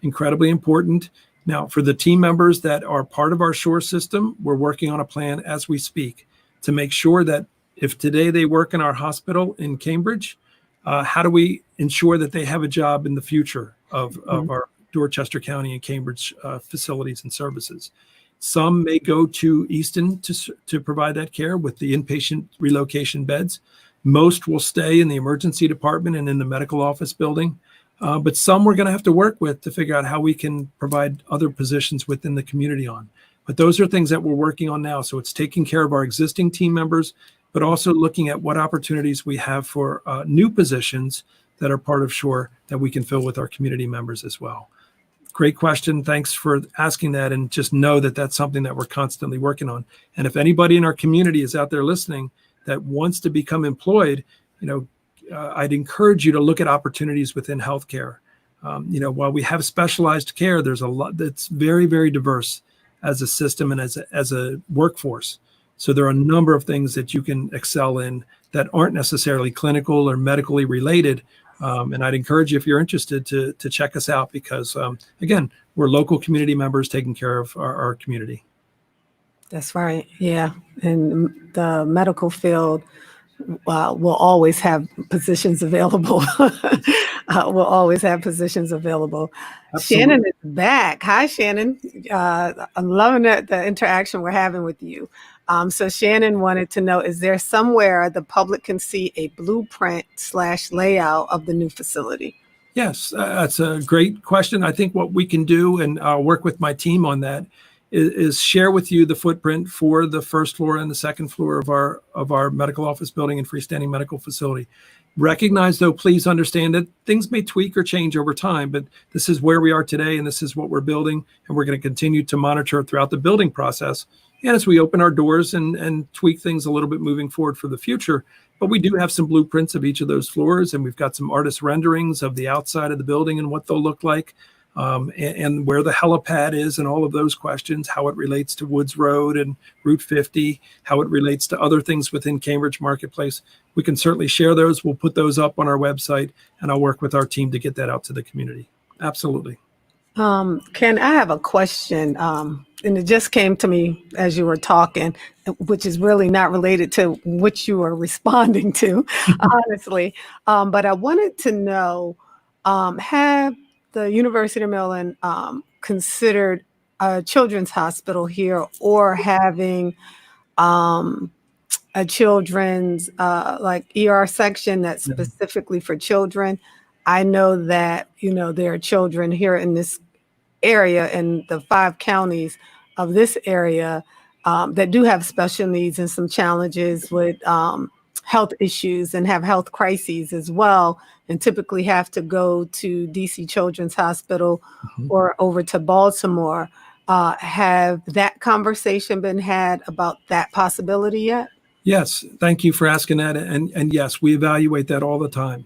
Speaker 2: Incredibly important. Now, for the team members that are part of our Shore system, we're working on a plan as we speak to make sure that if today they work in our hospital in Cambridge, how do we ensure that they have a job in the future of our Dorchester County and Cambridge facilities and services? Some may go to Easton to provide that care with the inpatient relocation beds. Most will stay in the emergency department and in the medical office building. But some we're going to have to work with to figure out how we can provide other positions within the community on. But those are things that we're working on now. So it's taking care of our existing team members, but also looking at what opportunities we have for new positions that are part of Shore that we can fill with our community members as well. Great question. Thanks for asking that. And just know that that's something that we're constantly working on. And if anybody in our community is out there listening that wants to become employed, I'd encourage you to look at opportunities within healthcare. While we have specialized care, there's a lot that's very, very diverse as a system and as a workforce. So there are a number of things that you can excel in that aren't necessarily clinical or medically related. And I'd encourage you, if you're interested, to check us out because, again, we're local community members taking care of our community.
Speaker 1: That's right. Yeah. And the medical field will always have positions available. We'll always have positions available. Absolutely. Shannon is back. Hi, Shannon. I'm loving the interaction we're having with you. So Shannon wanted to know, is there somewhere the public can see a blueprint/layout of the new facility?
Speaker 2: Yes, that's a great question. I think what we can do, and I'll work with my team on that, is share with you the footprint for the first floor and the second floor of our medical office building and freestanding medical facility. Recognize, though, please understand that things may tweak or change over time, but this is where we are today and this is what we're building, and we're going to continue to monitor throughout the building process. And as we open our doors and tweak things a little bit moving forward for the future, but we do have some blueprints of each of those floors, and we've got some artist renderings of the outside of the building and what they'll look like. And where the helipad is and all of those questions, how it relates to Woods Road and Route 50, how it relates to other things within Cambridge Marketplace. We can certainly share those. We'll put those up on our website, and I'll work with our team to get that out to the community. Absolutely.
Speaker 1: Ken, I have a question, and it just came to me as you were talking, which is really not related to what you were responding to, honestly. But I wanted to know, have the University of Maryland considered a children's hospital here, or having a children's like ER section that's specifically for children? I know that, there are children here in this area, in the 5 counties of this area, that do have special needs and some challenges with health issues and have health crises as well, and typically have to go to DC Children's Hospital or over to Baltimore. Have that conversation been had about that possibility yet?
Speaker 2: Yes, thank you for asking that. And yes, we evaluate that all the time.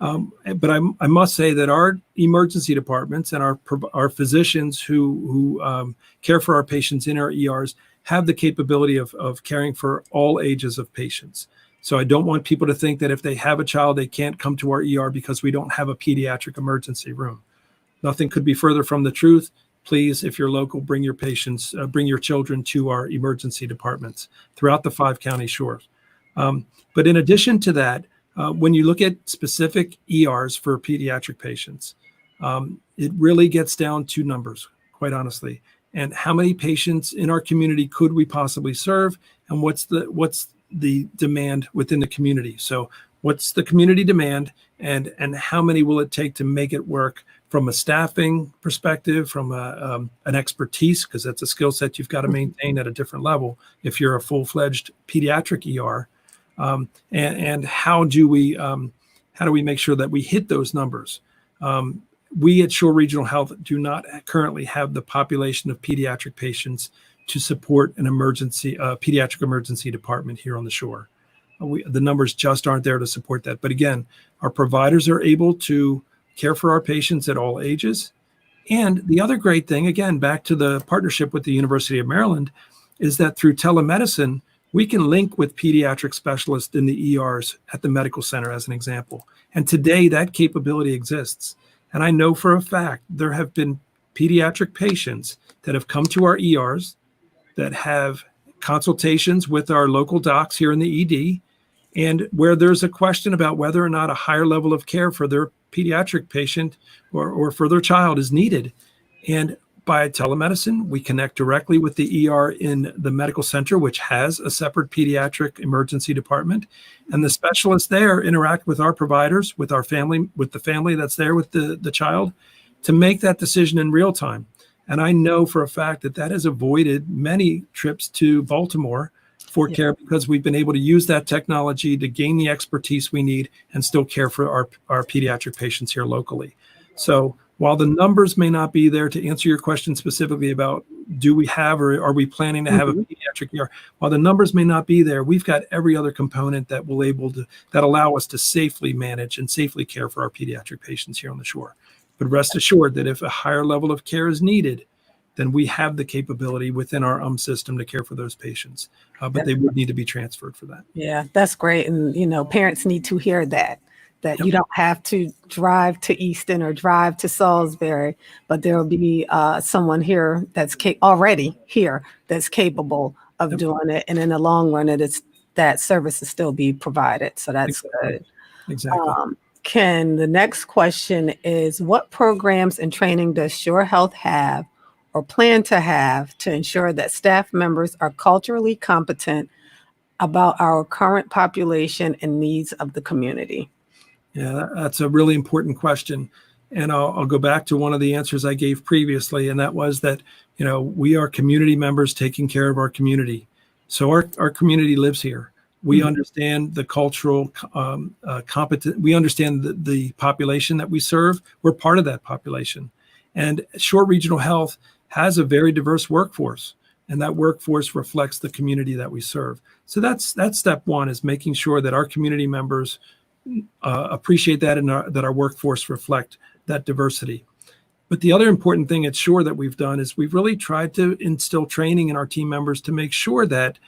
Speaker 2: But I must say that our emergency departments and our physicians who care for our patients in our ERs have the capability of caring for all ages of patients. So I don't want people to think that if they have a child, they can't come to our ER because we don't have a pediatric emergency room. Nothing could be further from the truth. Please, if you're local, bring your patients, bring your children to our emergency departments throughout the 5-county shores. But in addition to that, when you look at specific ERs for pediatric patients, it really gets down to numbers, quite honestly. And how many patients in our community could we possibly serve, and what's the demand within the community? So what's the community demand, and how many will it take to make it work from a staffing perspective, from an expertise, because that's a skill set you've got to maintain at a different level if you're a full-fledged pediatric ER. And how do we make sure that we hit those numbers? We at Shore Regional Health do not currently have the population of pediatric patients to support an pediatric emergency department here on the Shore. The numbers just aren't there to support that. But again, our providers are able to care for our patients at all ages. And the other great thing, again, back to the partnership with the University of Maryland, is that through telemedicine, we can link with pediatric specialists in the ERs at the medical center, as an example. And today that capability exists. And I know for a fact there have been pediatric patients that have come to our ERs that have consultations with our local docs here in the ED, and where there's a question about whether or not a higher level of care for their pediatric patient or for their child is needed. And by telemedicine, we connect directly with the ER in the medical center, which has a separate pediatric emergency department. And the specialists there interact with our providers, with our family, with the family that's there with the child, to make that decision in real time. And I know for a fact that that has avoided many trips to Baltimore for care, because we've been able to use that technology to gain the expertise we need and still care for our pediatric patients here locally. So while the numbers may not be there, to answer your question specifically about do we have or are we planning to have a pediatric ER, while the numbers may not be there, we've got every other component that allow us to safely manage and safely care for our pediatric patients here on the Shore. But rest assured that if a higher level of care is needed, then we have the capability within our system to care for those patients. But they would need to be transferred for that.
Speaker 1: Yeah, that's great. And, parents need to hear that you don't have to drive to Easton or drive to Salisbury, but there will be someone here that's already here that's capable of doing it. And in the long run, that service will still be provided. So that's good.
Speaker 2: Exactly.
Speaker 1: The next question is, what programs and training does Shore Health have or plan to have to ensure that staff members are culturally competent about our current population and needs of the community?
Speaker 2: Yeah, that's a really important question. And I'll go back to one of the answers I gave previously, and that was that, we are community members taking care of our community. So our community lives here. We understand the cultural competence. We understand the population that we serve. We're part of that population. And Shore Regional Health has a very diverse workforce, and that workforce reflects the community that we serve. So that's step one, is making sure that our community members appreciate that, and that our workforce reflect that diversity. But the other important thing at Shore that we've done is we've really tried to instill training in our team members to make sure that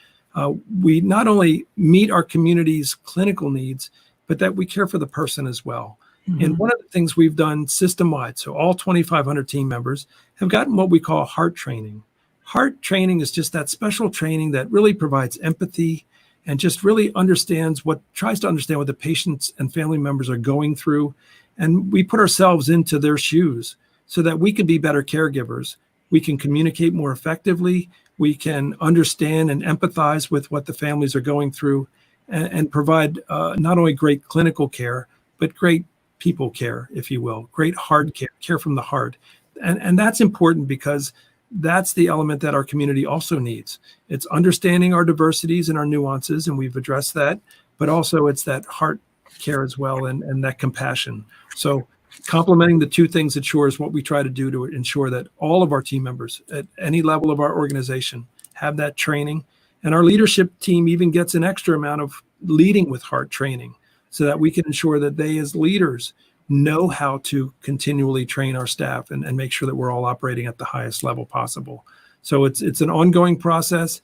Speaker 2: we not only meet our community's clinical needs, but that we care for the person as well. And one of the things we've done system-wide, so all 2,500 team members have gotten what we call heart training. Heart training is just that special training that really provides empathy and just really tries to understand what the patients and family members are going through. And we put ourselves into their shoes so that we can be better caregivers. We can communicate more effectively. We can understand and empathize with what the families are going through, and provide not only great clinical care, but great people care, if you will, great heart care from the heart. And that's important, because that's the element that our community also needs. It's understanding our diversities and our nuances, and we've addressed that, but also it's that heart care as well, and that compassion. So complementing the two things at Shore is what we try to do to ensure that all of our team members at any level of our organization have that training. And our leadership team even gets an extra amount of leading with heart training, so that we can ensure that they as leaders know how to continually train our staff and make sure that we're all operating at the highest level possible. So it's an ongoing process.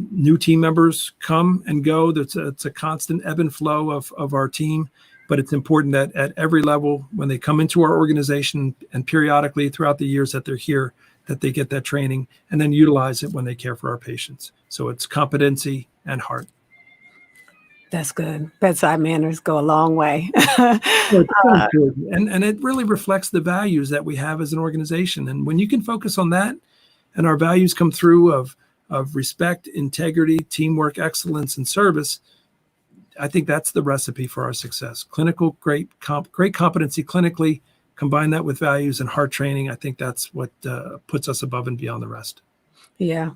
Speaker 2: New team members come and go. It's a constant ebb and flow of our team, but it's important that at every level, when they come into our organization and periodically throughout the years that they're here, that they get that training and then utilize it when they care for our patients. So it's competency and heart.
Speaker 1: That's good. Bedside manners go a long way.
Speaker 2: Well, it's so important. And it really reflects the values that we have as an organization. And when you can focus on that and our values come through of respect, integrity, teamwork, excellence, and service, I think that's the recipe for our success. Clinical, great competency clinically, combine that with values and heart training. I think that's what puts us above and beyond the rest.
Speaker 1: Yeah,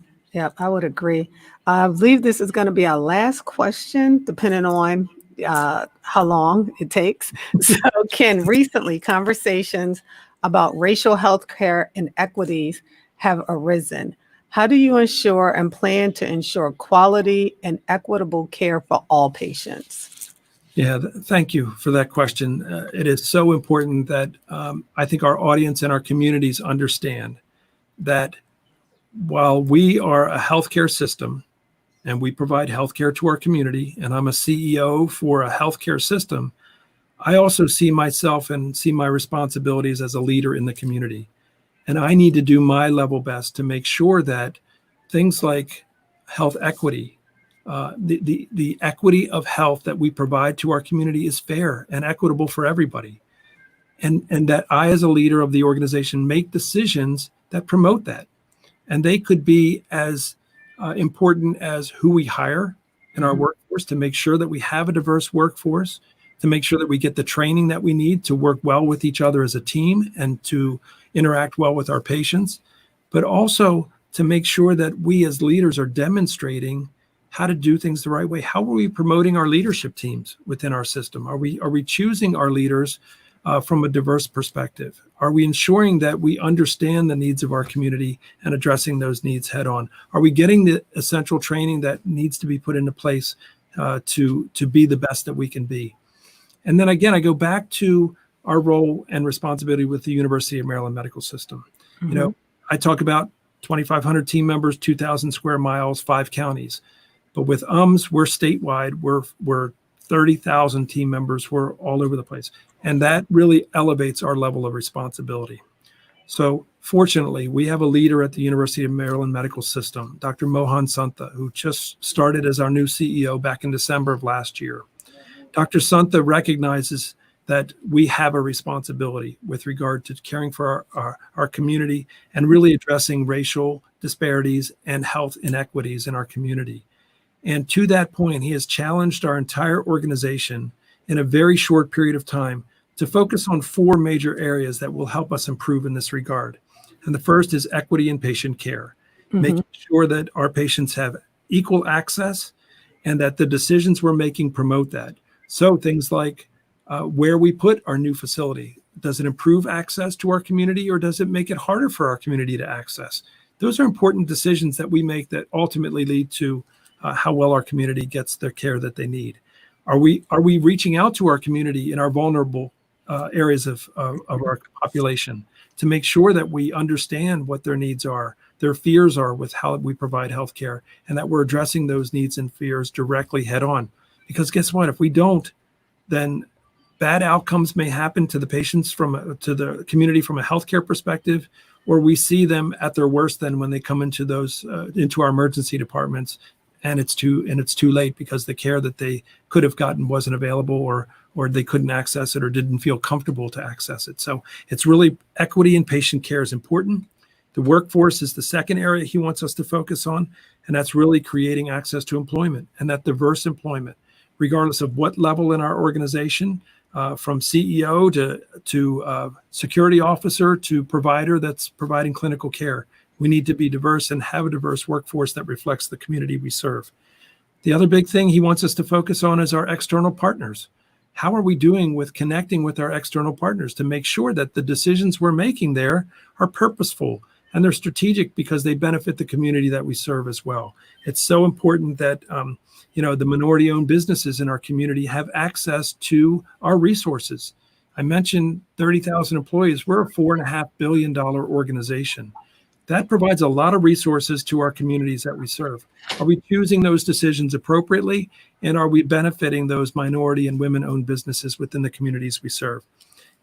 Speaker 1: I would agree. I believe this is going to be our last question, depending on how long it takes. So, Ken, recently conversations about racial health care inequities have arisen. How do you ensure and plan to ensure quality and equitable care for all patients?
Speaker 2: Yeah, thank you for that question. It is so important that I think our audience and our communities understand that while we are a healthcare system and we provide healthcare to our community, and I'm a CEO for a healthcare system, I also see myself and see my responsibilities as a leader in the community. And I need to do my level best to make sure that things like health equity, the equity of health that we provide to our community is fair and equitable for everybody. And that I, as a leader of the organization, make decisions that promote that. And they could be as important as who we hire in our workforce, to make sure that we have a diverse workforce, to make sure that we get the training that we need to work well with each other as a team and to interact well with our patients, but also to make sure that we as leaders are demonstrating how to do things the right way. How are we promoting our leadership teams within our system? Are we choosing our leaders from a diverse perspective? Are we ensuring that we understand the needs of our community and addressing those needs head on? Are we getting the essential training that needs to be put into place to be the best that we can be? And then again, I go back to our role and responsibility with the University of Maryland Medical System. You know, I talk about 2,500 team members, 2,000 square miles, 5 counties. But with UMS, we're statewide. We're 30,000 team members. We're all over the place. And that really elevates our level of responsibility. So fortunately, we have a leader at the University of Maryland Medical System, Dr. Mohan Santha, who just started as our new CEO back in December of last year. Dr. Santha recognizes that we have a responsibility with regard to caring for our community and really addressing racial disparities and health inequities in our community. And to that point, he has challenged our entire organization in a very short period of time to focus on 4 major areas that will help us improve in this regard. And the first is equity in patient care, making sure that our patients have equal access and that the decisions we're making promote that. So things like where we put our new facility. Does it improve access to our community, or does it make it harder for our community to access? Those are important decisions that we make that ultimately lead to how well our community gets the care that they need. Are we reaching out to our community in our vulnerable areas of our population to make sure that we understand what their needs are, their fears are with how we provide healthcare, and that we're addressing those needs and fears directly head on? Because guess what? If we don't, then bad outcomes may happen to the patients to the community from a healthcare perspective, or we see them at their worst then when they come into into our emergency departments, and it's too late because the care that they could have gotten wasn't available, or they couldn't access it or didn't feel comfortable to access it. So it's really equity in patient care is important. The workforce is the second area he wants us to focus on, and that's really creating access to employment, and that diverse employment, regardless of what level in our organization, from CEO to security officer to provider that's providing clinical care. We need to be diverse and have a diverse workforce that reflects the community we serve. The other big thing he wants us to focus on is our external partners. How are we doing with connecting with our external partners to make sure that the decisions we're making there are purposeful, and they're strategic because they benefit the community that we serve as well. It's so important that the minority-owned businesses in our community have access to our resources. I mentioned 30,000 employees. We're a $4.5 billion organization. That provides a lot of resources to our communities that we serve. Are we choosing those decisions appropriately? And are we benefiting those minority and women-owned businesses within the communities we serve?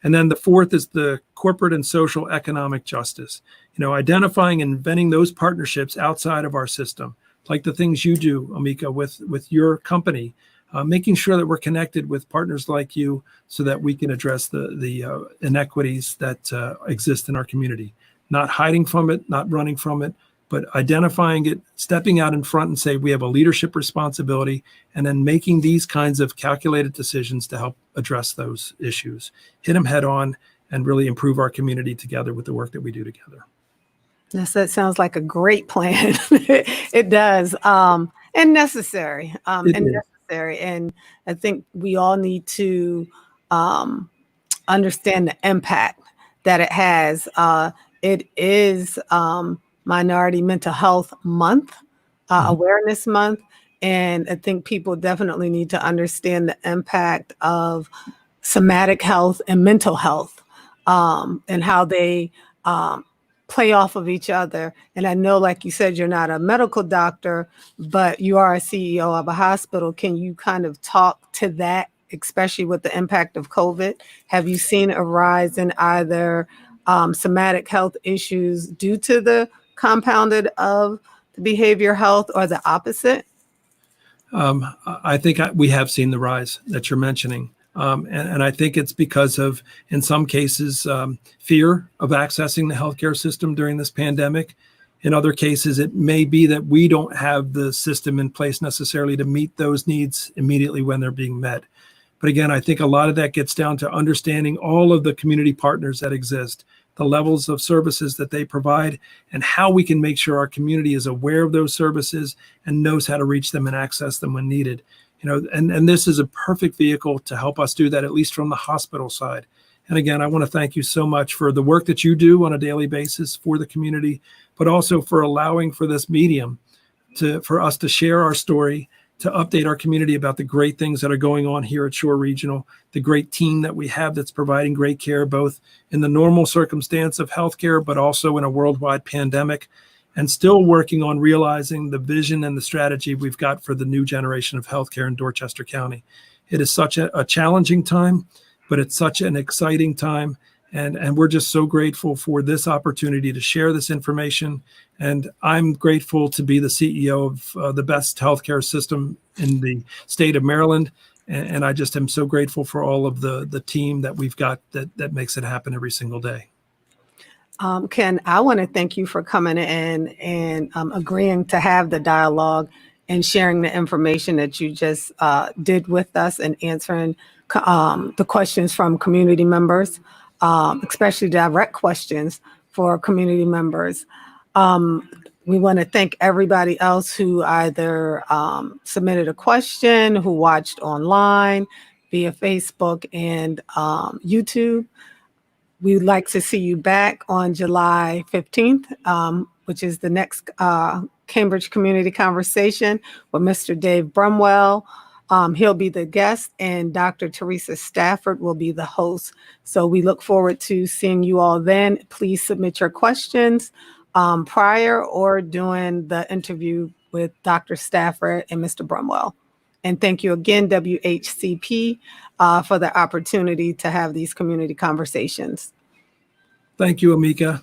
Speaker 2: And then the fourth is the corporate and social economic justice. Identifying and inventing those partnerships outside of our system, like the things you do, Amika, with your company, making sure that we're connected with partners like you so that we can address the inequities that exist in our community. Not hiding from it, not running from it, but identifying it, stepping out in front and say we have a leadership responsibility, and then making these kinds of calculated decisions to help address those issues, hit them head on, and really improve our community together with the work that we do together.
Speaker 1: Yes, that sounds like a great plan. It does, and necessary, necessary. And I think we all need to understand the impact that it has. It is Minority Mental Health Month, Awareness Month, and I think people definitely need to understand the impact of somatic health and mental health, and how they play off of each other. And I know, like you said, you're not a medical doctor, but you are a CEO of a hospital. Can you kind of talk to that, especially with the impact of COVID? Have you seen a rise in either somatic health issues due to the compounded of the behavior health, or the opposite?
Speaker 2: I think we have seen the rise that you're mentioning. And I think it's because of, in some cases, fear of accessing the healthcare system during this pandemic. In other cases, it may be that we don't have the system in place necessarily to meet those needs immediately when they're being met. But again, I think a lot of that gets down to understanding all of the community partners that exist, the levels of services that they provide, and how we can make sure our community is aware of those services and knows how to reach them and access them when needed. And this is a perfect vehicle to help us do that, at least from the hospital side. And again, I want to thank you so much for the work that you do on a daily basis for the community, but also for allowing for this medium for us to share our story, to update our community about the great things that are going on here at Shore Regional, the great team that we have that's providing great care, both in the normal circumstance of healthcare, but also in a worldwide pandemic, and still working on realizing the vision and the strategy we've got for the new generation of healthcare in Dorchester County. It is such a challenging time, but it's such an exciting time. And we're just so grateful for this opportunity to share this information. And I'm grateful to be the CEO of the best healthcare system in the state of Maryland. And I just am so grateful for all of the team that we've got that makes it happen every single day.
Speaker 1: Ken, I want to thank you for coming in and agreeing to have the dialogue and sharing the information that you just did with us, and answering the questions from community members, especially direct questions for community members. We want to thank everybody else who either submitted a question, who watched online via Facebook and YouTube. We'd like to see you back on July 15th, which is the next Cambridge Community Conversation with Mr. Dave Brumwell. He'll be the guest, and Dr. Teresa Stafford will be the host. So we look forward to seeing you all then. Please submit your questions prior or during the interview with Dr. Stafford and Mr. Brumwell. And thank you again, WHCP, for the opportunity to have these community conversations.
Speaker 2: Thank you, Amika.